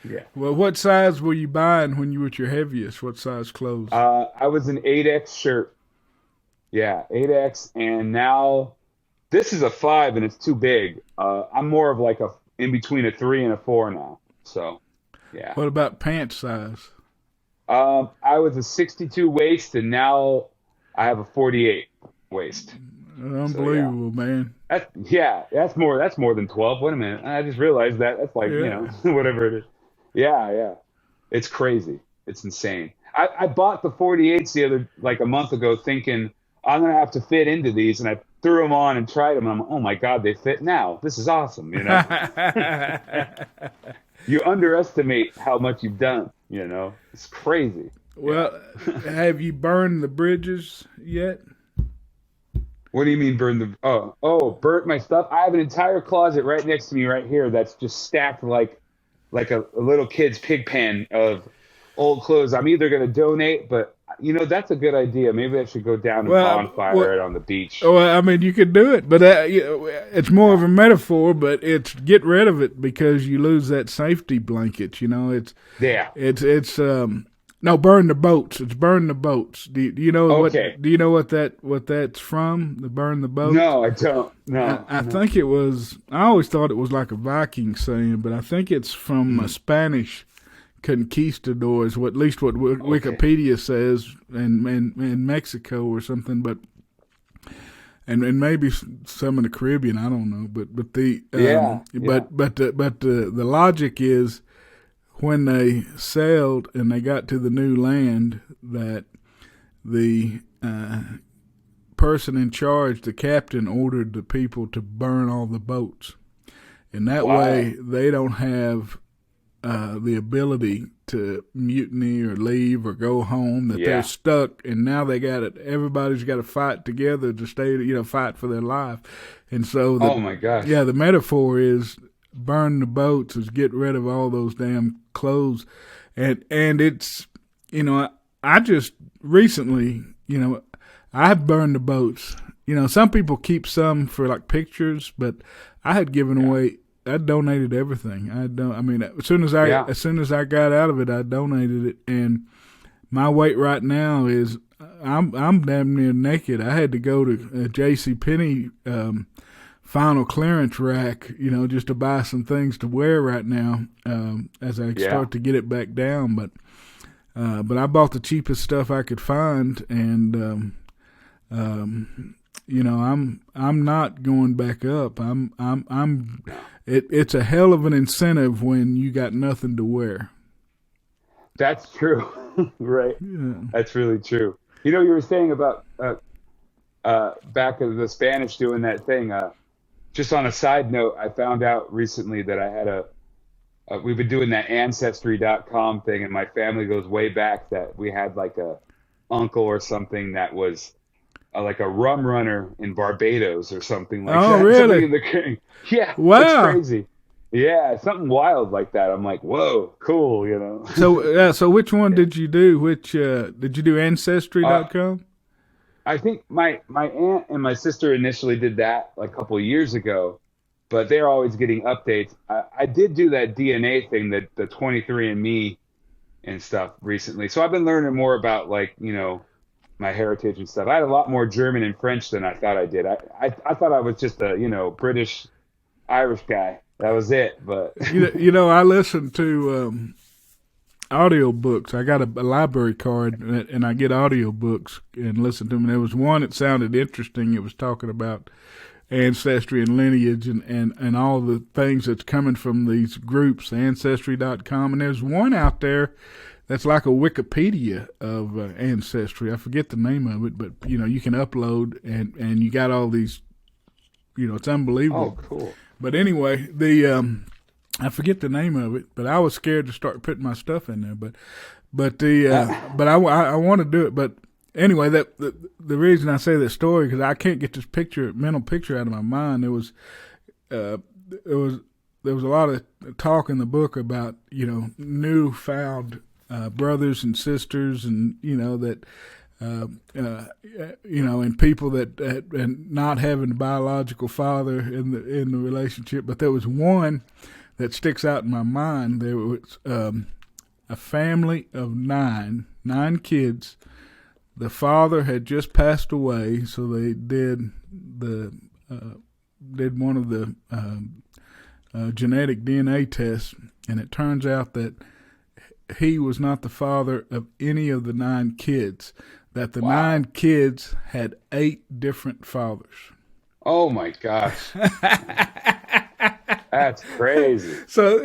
yeah, well, what size were you buying when you were at your heaviest? What size clothes? I was an 8X shirt. Yeah, 8X, and now this is a 5, and it's too big. I'm more of like a in between a 3 and a 4 now. So yeah. What about pant size? I was a 62 waist, and now I have a 48 waist. So yeah, Unbelievable, man. that's more than 12. Wait a minute, I just realized that. That's like Yeah. whatever it is. Yeah, yeah, it's crazy. It's insane. I bought the 48s like a month ago, thinking I'm gonna have to fit into these, and I threw them on and tried them. And I'm, oh my god, they fit now. This is awesome. You underestimate how much you've done. It's crazy. Yeah. Well, have you burned the bridges yet? What do you mean burn the? Burnt my stuff. I have an entire closet right next to me right here that's just stacked like a little kid's pig pen of old clothes. I'm either going to donate, but that's a good idea. Maybe I should go down and bonfire it on the beach. Well, I mean, you could do it, but it's more of a metaphor. But it's get rid of it because you lose that safety blanket. Yeah. It's no, burn the boats. It's burn the boats. Do you know Okay. what? Do you know what that's from? The burn the boats. No, I don't. No. I think it was. I always thought it was like a Viking saying, but I think it's from a Spanish conquistadors. At least what Wikipedia says, in Mexico or something. But and maybe some in the Caribbean. I don't know. But the the logic is, when they sailed and they got to the new land, that the person in charge, the captain, ordered the people to burn all the boats. And that way they don't have the ability to mutiny or leave or go home, that they're stuck. And now they got it. Everybody's got to fight together to stay, fight for their life. And so, oh my gosh. Yeah, the metaphor is, burn the boats is get rid of all those damn clothes. And it's, I just recently, I've burned the boats. Some people keep some for like pictures, but I had given away, I donated everything. As soon as I got out of it, I donated it. And my weight right now is, I'm damn near naked. I had to go to JCPenney, final clearance rack, just to buy some things to wear right now, as I start to get it back down. But I bought the cheapest stuff I could find, and I'm not going back up. It's a hell of an incentive when you got nothing to wear. That's true. Right. Yeah. That's really true. You were saying about back of the Spanish doing that thing. Just on a side note, I found out recently that I had we've been doing that ancestry.com thing, and my family goes way back, that we had like a uncle or something that was like a rum runner in Barbados or something like that. Oh, really? Yeah. Wow. It's crazy. Yeah, something wild like that. I'm like, whoa, cool, So which one did you do? Which did you do ancestry.com? I think my aunt and my sister initially did that like a couple of years ago, but they're always getting updates. I did do that DNA thing, the 23andMe and stuff recently. So I've been learning more about my heritage and stuff. I had a lot more German and French than I thought I did. I thought I was just a British Irish guy. That was it. But I listened to audiobooks. I got a library card, and I get audiobooks and listen to them. And there was one that sounded interesting. It was talking about ancestry and lineage and all the things that's coming from these groups, ancestry.com. And there's one out there that's like a Wikipedia of ancestry. I forget the name of it, but you can upload, and you got all these, it's unbelievable. Oh, cool. But anyway, I forget the name of it, but I was scared to start putting my stuff in there. But I want to do it. But anyway, the reason I say that story, because I can't get this mental picture out of my mind. There was a lot of talk in the book about newfound brothers and sisters, and that. And people that and not having a biological father in the relationship, but there was one that sticks out in my mind. There was a family of nine kids. The father had just passed away, so they did one of the genetic DNA tests, and it turns out that he was not the father of any of the 9 kids. That the 9 kids had 8 different fathers. Oh my gosh. That's crazy. So,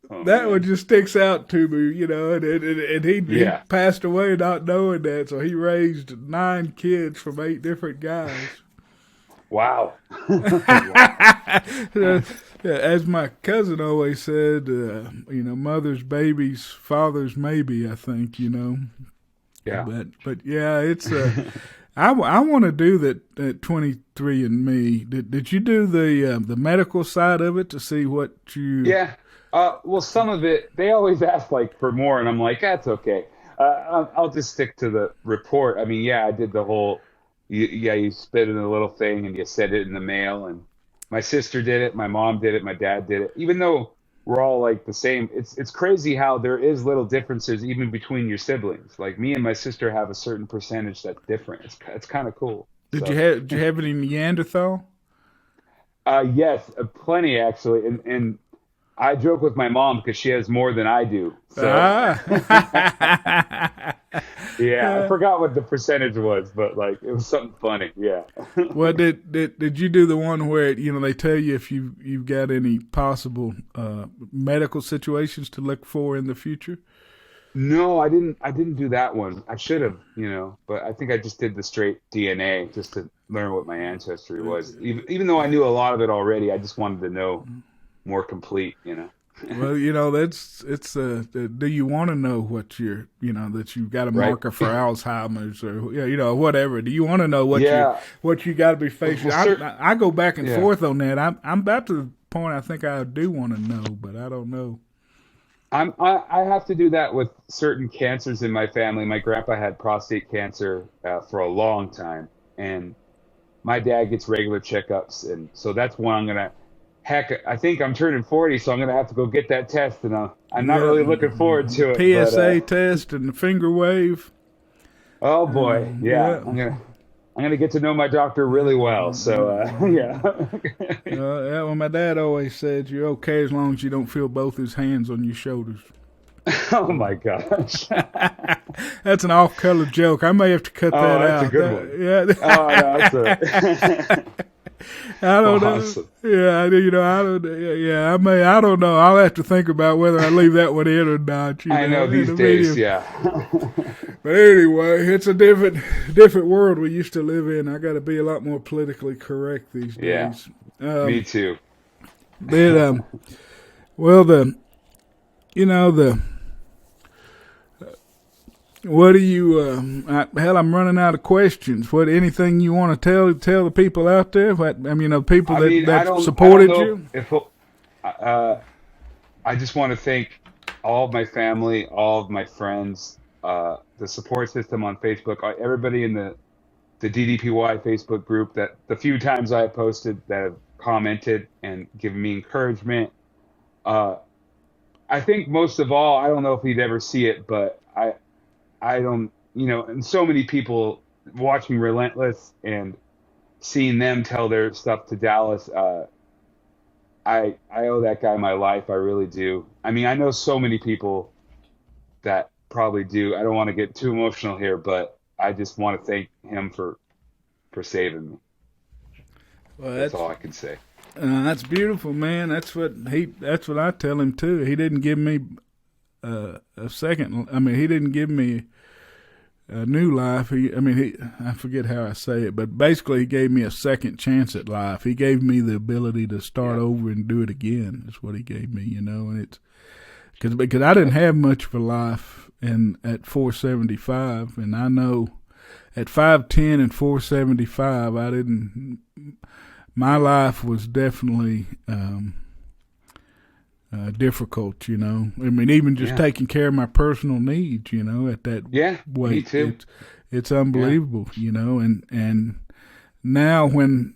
Oh that one man. just sticks out to me, and he Yeah. passed away not knowing that, so he raised 9 kids from 8 different guys. Wow. Wow. As my cousin always said, mother's babies, father's maybe. I think Yeah. but yeah, it's I want to do that 23andMe. Did you do the medical side of it to see what you? Yeah. Well, some of it, they always ask like for more, and I'm like, that's okay. I'll just stick to the report. I mean, yeah, I did the whole, you spit in a little thing and you send it in the mail. And my sister did it, my mom did it, my dad did it. Even though we're all like the same, it's crazy how there is little differences even between your siblings. Like me and my sister have a certain percentage that's different. It's kind of cool. So. Did you have any Neanderthal? Yes, plenty actually, and I joke with my mom because she has more than I do. So Ah. yeah, I forgot what the percentage was, but like it was something funny. Yeah. Well, did you do the one where they tell you if you've got any possible medical situations to look for in the future? No, I didn't. I didn't do that one. I should have, but I think I just did the straight DNA just to learn what my ancestry was. Even though I knew a lot of it already, I just wanted to know more complete. Well, that's it's. Do you want to know what that you've got a Right? marker for Alzheimer's or whatever? Do you want to know Yeah. what you got to be facing? Well, sir. I go back and Yeah. forth on that. I'm about to the point I think I do want to know, but I don't know. I have to do that with certain cancers in my family. My grandpa had prostate cancer for a long time, and my dad gets regular checkups, and so that's one I'm gonna. Heck, I think I'm turning 40, so I'm gonna have to go get that test, and I'm not Yeah, really looking forward to it. But PSA test and the finger wave. oh boy, yeah, Yeah. I'm gonna get to know my doctor really well. So yeah, Yeah, well, my dad always said you're okay as long as you don't feel both his hands on your shoulders. oh my gosh, That's an off-color joke. I may have to cut oh that that's a out. good one. Yeah, Oh no, that's a I don't know. awesome. Yeah, I don't. Yeah, I may. I don't know. I'll have to think about whether I leave that one in or not. I know In these the days, medium. yeah. But anyway, it's a different world we used to live in. I got to be a lot more politically correct these Yeah, days. me too. But well, the what do you? Hell, I'm running out of questions. What anything you want to tell the people out there? What people I mean, that I don't supported know you. if I just want to thank all of my family, all of my friends, the support system on Facebook, everybody in the DDPY Facebook group that the few times I have posted that have commented and given me encouragement. Uh, I think most of all, I don't know if you'd ever see it, but I don't, and so many people watching Relentless and seeing them tell their stuff to Dallas. I owe that guy my life. I really do. I mean, I know so many people that probably do. I don't want to get too emotional here, but I just want to thank him for saving me. Well, That's all I can say. that's beautiful, man. That's what I tell him too. He didn't give me a second. I mean, he didn't give me a new life. I forget how I say it, but basically, he gave me a second chance at life. He gave me the ability to start Yeah. over and do it again. That's what he gave me, and it's because I didn't have much of a life at 475, and I know at 5'10" and 475, I didn't. My life was definitely difficult. I mean, even just Yeah. taking care of my personal needs. At that Yeah, me weight, too. it's Yeah. unbelievable. And now when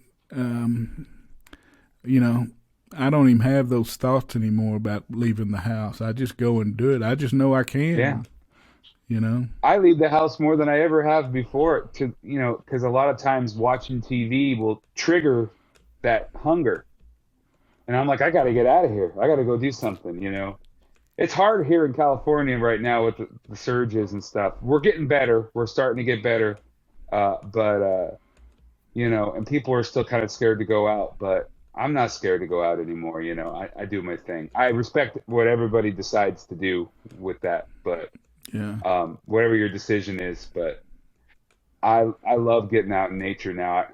you know, I don't even have those thoughts anymore about leaving the house. I just go and do it. I just know I Yeah. can. You know. I leave the house more than I ever have before because a lot of times watching TV will trigger that hunger. And I'm like, I got to get out of here. I got to go do something. It's hard here in California right now with the surges and stuff. We're getting better. We're starting to get better. But and people are still kind of scared to go out. But I'm not scared to go out anymore. I do my thing. I respect what everybody decides to do with that, but Yeah. whatever your decision is. But I love getting out in nature now.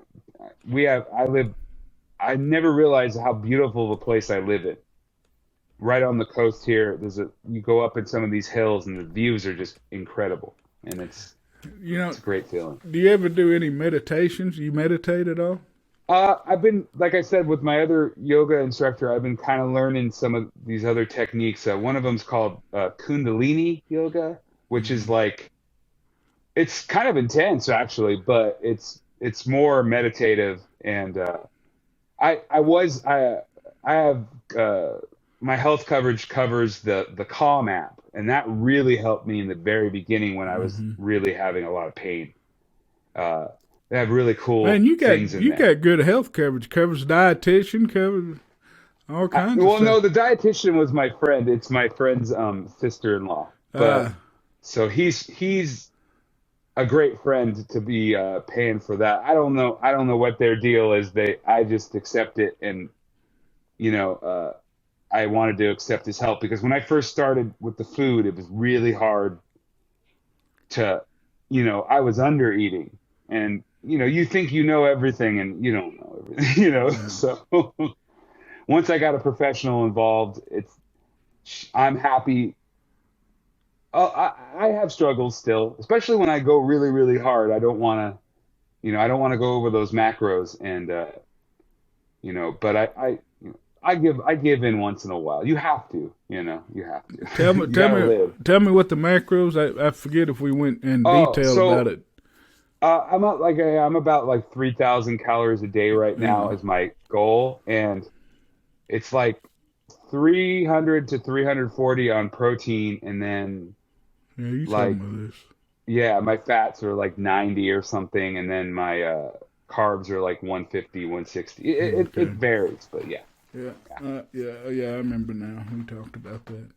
I never realized how beautiful of a place I live in. Right on the coast here, you go up in some of these hills and the views are just incredible, and You know, it's a great feeling. do you ever do any meditations? You meditate at all? I've been, like I said, with my other yoga instructor, I've been kind of learning some of these other techniques. One of them's called Kundalini yoga, which is like, it's kind of intense actually, but it's more meditative. And I have my health coverage covers the Calm app, and that really helped me in the very beginning when I was really having a lot of pain. They have really cool Man, things in you there. got good health coverage. Covers dietitian, covers all kinds of Well, stuff. no, the dietitian was my friend. It's my friend's sister-in-law. But Ah, so he's a great friend to be paying for that. I don't know what their deal is. I just accept it, and you know, I wanted to accept his help because when I first started with the food, it was really hard to, I was under eating, and you think you know everything, and you don't know everything, So once I got a professional involved, I'm happy. Oh, I have struggles still, especially when I go really, really hard. I don't want to, I don't want to go over those macros, and but I give in once in a while. You have to, you have tell to. me, You tell gotta me, live. tell me what the macros. I forget if we went in Oh, detail about so it. I'm about like 3,000 calories a day right now Yeah, is my goal, and it's like 300 to 340 on protein, and then yeah, you told like me this. yeah, my fats are like 90 or something, and then my carbs are like 150, 160. It Okay. varies, but yeah, Yeah, yeah. I remember now. We talked about that.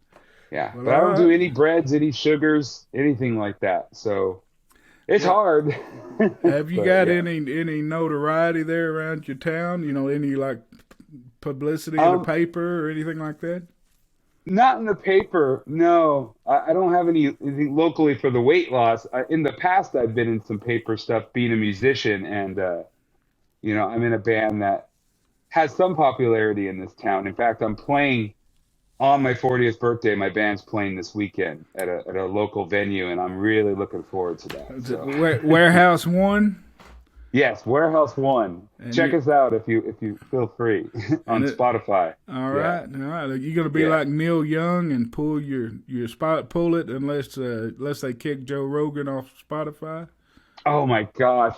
yeah. Well, But I all don't do right. any breads, any sugars, anything like that. So it's Well, hard, have you but got yeah. any notoriety there around your town? Any like publicity in the Um, paper or anything like that? Not in the paper, no. I don't have anything locally for the weight loss. In the past, I've been in some paper stuff being a musician, and I'm in a band that has some popularity in this town. In fact, I'm playing on my 40th birthday. My band's playing this weekend at a local venue, and I'm really looking forward to that. Is it So, Warehouse One? yes, Warehouse One. And Check you us out if you feel free and on it. Spotify. All Yeah, right, all right. You're gonna be yeah. like Neil Young and pull it unless they kick Joe Rogan off Spotify. Oh my gosh.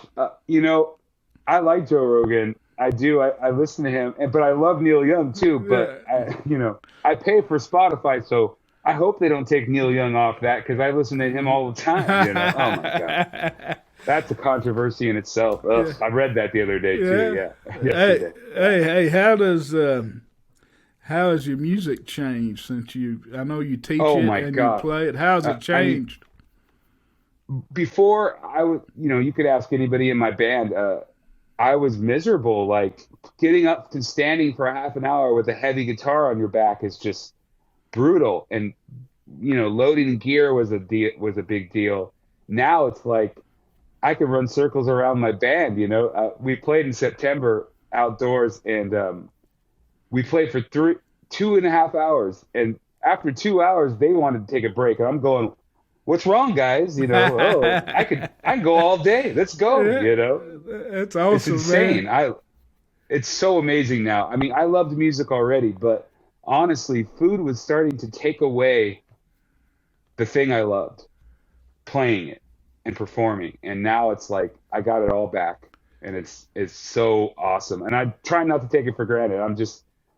I like Joe Rogan. I do. I listen to him, but I love Neil Young too. But Yeah, I pay for Spotify, so I hope they don't take Neil Young off that because I listen to him all the time. Oh my God, that's a controversy in itself. Ugh, yeah, I read that the other day too. yeah. Yeah, Hey, yesterday. Yeah. hey. How has your music changed since you? I know you teach Oh it my and you God. play it. How's it I mean, changed? before I was, you could ask anybody in my band. I was miserable. Like getting up and standing for a half an hour with a heavy guitar on your back is just brutal. And loading gear was a big deal. Now it's like I can run circles around my band. We played in September outdoors, and we played for 2.5 hours. And after 2 hours, they wanted to take a break, and I'm going, "What's wrong, guys? Oh, I can go all day. Let's go." Yeah, that's It's awesome, man. insane. It's so amazing now. I mean, I loved music already, but honestly, food was starting to take away the thing I loved, playing it and performing. And now it's like I got it all back, and it's so awesome. And I try not to take it for granted.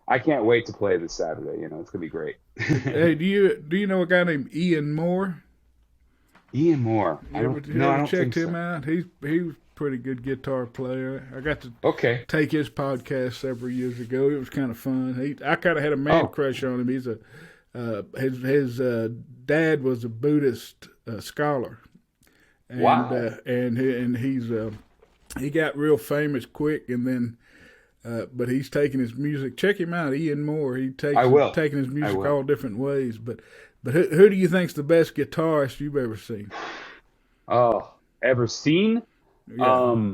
I can't wait to play this Saturday. It's gonna be great. Hey, do you know a guy named Ian Moore? Ian Moore. You ever No, I don't checked think him so. out? He was a pretty good guitar player. I got to Okay. take his podcast several years ago. It was kind of fun. I kind of had a man Oh, crush on him. He's a his dad was a Buddhist scholar, and wow. he got real famous quick, and then But he's taking his music. Check him out, Ian Moore. I will. Taking his music I will. all different ways. But who do you think's the best guitarist you've ever seen? Oh, ever seen? Yeah.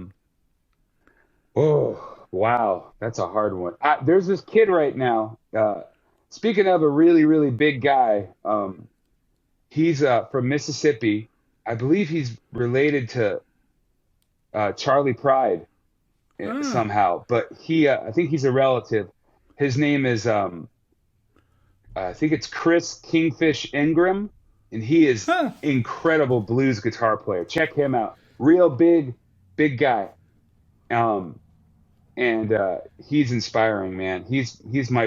Oh, wow. That's a hard one. There's this kid right now. Speaking of a really, really big guy, he's from Mississippi. I believe he's related to Charlie Pride somehow, but I think he's a relative. His name is, I think it's Chris Kingfish Ingram, and he is incredible blues guitar player. Check him out. Real big guy. And he's inspiring, man. He's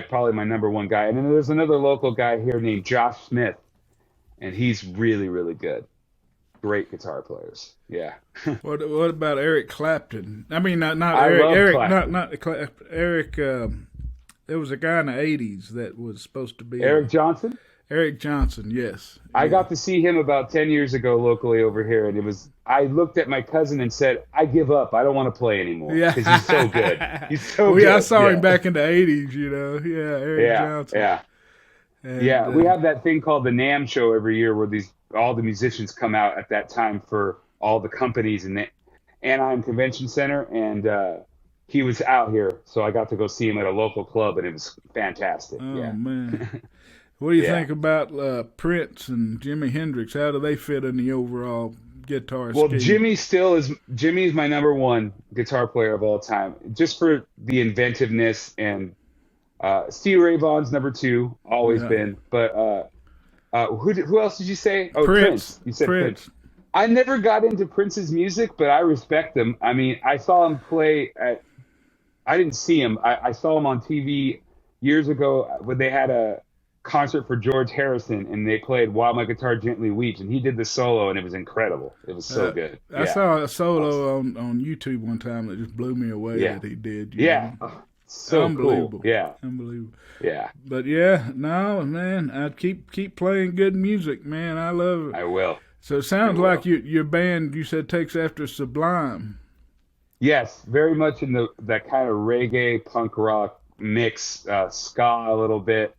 probably my number one guy. And then there's another local guy here named Josh Smith, and he's really, really good. Great guitar players. Yeah. What about Eric Clapton? I mean, not I Eric. love Eric, Clapton. not Eric. There was a guy in the '80s that was supposed to be Eric Johnson? Eric Johnson. Yes. I Yeah. got to see him about 10 years ago locally over here, and I looked at my cousin and said, I give up. I don't want to play anymore. Yeah. Because he's so good. He's so Well, good. yeah, I saw Yeah. him back in the '80s. Yeah, Eric Johnson. Yeah. And, Yeah, we have that thing called the NAMM show every year where all the musicians come out at that time for all the companies in the Anaheim Convention Center, and he was out here, so I got to go see him at a local club, and it was fantastic. Oh Yeah. man, what do you Yeah. think about Prince and Jimi Hendrix? How do they fit in the overall guitar Well, scheme? Jimmy's my number one guitar player of all time, just for the inventiveness, and Stevie Ray Vaughan's number two, always Yeah. been. But who else did you say? Oh, Prince. You said Prince. I never got into Prince's music, but I respect him. I mean, I saw him play I didn't see him. I saw him on TV years ago when they had a concert for George Harrison, and they played While My Guitar Gently Weeps, and he did the solo, and it was incredible. It was so good. I Yeah. saw a solo on YouTube one time that just blew me away Yeah. that he did. Yeah. know. Oh, so Unbelievable. cool. Yeah. Unbelievable. Yeah. But yeah, no, man, I keep playing good music, man. I love it. I will. So it sounds I will. like your band, you said, takes after Sublime. Yes, very much in that kind of reggae punk rock mix, ska a little bit.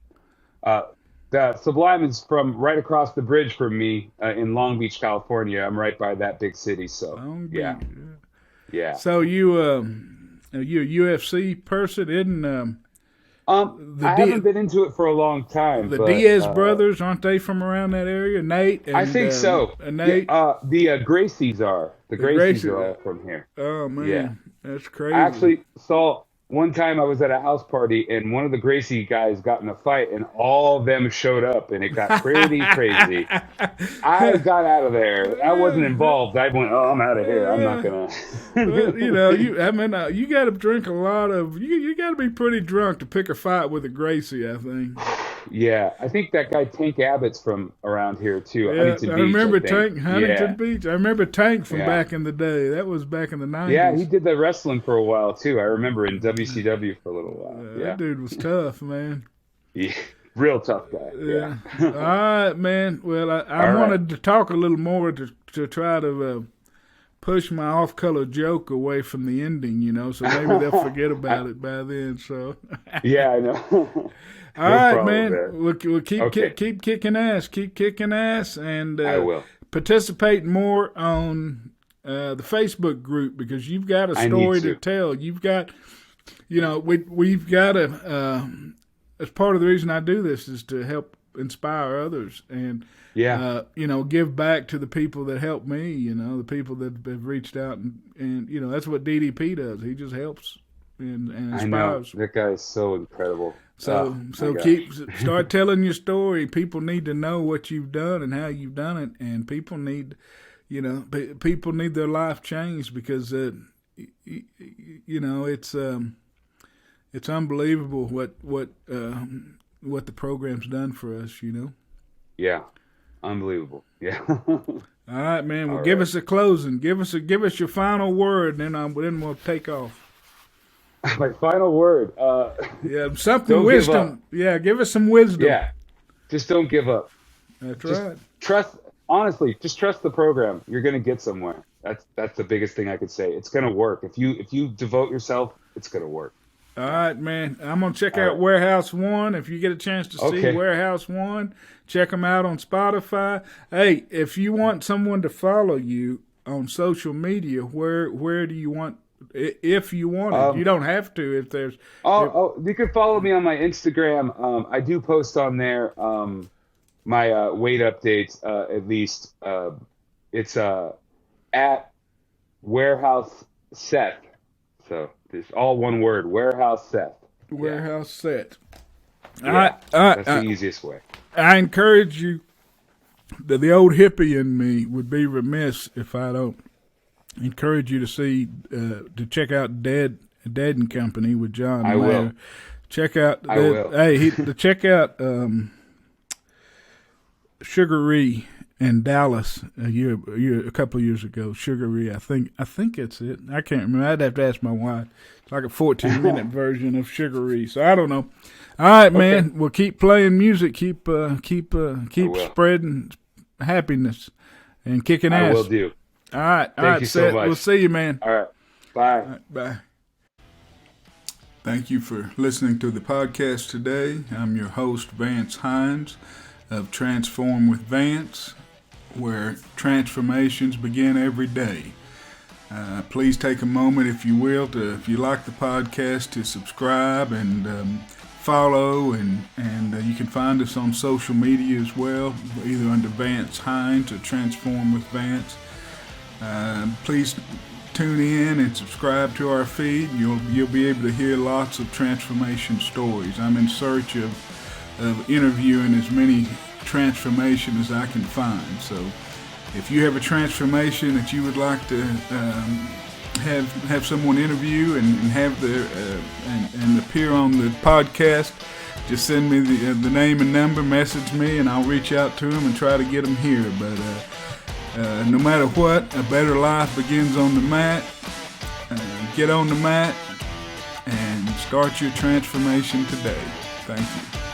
The Sublime is from right across the bridge from me in Long Beach, California. I'm right by that big city, so Long yeah, Beach, yeah. So you a UFC person? Isn't the I haven't been into it for a long time. the but, Diaz brothers, aren't they from around that area? Nate and I think so. Nate. The Gracies are. The Gracies Gracies. are all from here. Oh man, Yeah. that's crazy. I actually saw one time I was at a house party and one of the Gracie guys got in a fight and all of them showed up and it got pretty crazy. I got out of there. I wasn't involved. I went, oh, I'm out of here. I'm not gonna. But, you got to drink a lot of. You got to be pretty drunk to pick a fight with a Gracie, I think. Yeah, I think that guy Tank Abbott's from around here too. Yeah, Huntington I Beach, remember think. Tank Huntington Yeah. Beach. I remember Tank from Yeah. back in the day. That was back in the '90s. Yeah, he did the wrestling for a while too. I remember in WCW for a little while. Yeah, That dude was tough, man. yeah. Real tough guy. Yeah. Yeah. All right, man. Well, I All right. wanted to talk a little more to try to push my off-color joke away from the ending, so maybe they'll forget about it by then. So, Yeah, I know. all right, problem, man. man. We'll keep Okay. keep kicking ass, and I will. participate more on the Facebook group because you've got a I need story to to. tell. You've got, we've got to. As part of the reason I do this is to help inspire others and Yeah. give back to the people that help me. The people that have reached out and that's what DDP does. He just helps and I know. inspires. That guy is so incredible. So Oh, my gosh. start telling your story. People need to know what you've done and how you've done it, and people need, people need their life changed because it's unbelievable what the program's done for us. Yeah. Unbelievable. Yeah. All right, man. Well, All give right. us a closing. Give us your final word, and then we'll take off. My final word. Yeah, something Don't give wisdom. up. Yeah, give us some wisdom. Yeah. Just don't give up. That's Just right. just trust the program. You're going to get somewhere. That's the biggest thing I could say. It's going to work. If you devote yourself, it's going to work. All right, man. I'm going to check All out right. Warehouse One. If you get a chance to see Okay. Warehouse One, check them out on Spotify. Hey, if you want someone to follow you on social media, where do you want, if you want it? You Um, don't have to if there's, if, you can follow me on my Instagram. I do post on there my weight updates at least. It's at Warehouse Seth. So it's all one word, Warehouse Seth. Yeah. Warehouse Set. Yeah. I, That's the easiest way. I encourage you, the old hippie in me would be remiss if I don't encourage you to to check out Dead and Company with John I Mayer. will. Check out I will. check out Sugaree in Dallas a couple of years ago. Sugaree, I think that's it. I can't remember. I'd have to ask my wife. It's like a 14-minute version of Sugaree. So I don't know. All right, man. Okay. We'll keep playing music. Keep will. spreading happiness and kicking I ass. will do. All right, Thank you so Seth. much. We'll see you, man. All right. Bye. All right, bye. Thank you for listening to the podcast today. I'm your host, Vance Hines of Transform with Vance, where transformations begin every day. Please take a moment, if you will, if you like the podcast, to subscribe and follow, and you can find us on social media as well, either under Vance Hines or Transform with Vance. Please tune in and subscribe to our feed. You'll be able to hear lots of transformation stories. I'm in search of interviewing as many transformations as I can find. So if you have a transformation that you would like to have someone interview and have and appear on the podcast, just send me the name and number, message me, and I'll reach out to them and try to get them here. But no matter what, a better life begins on the mat. Get on the mat and start your transformation today. Thank you.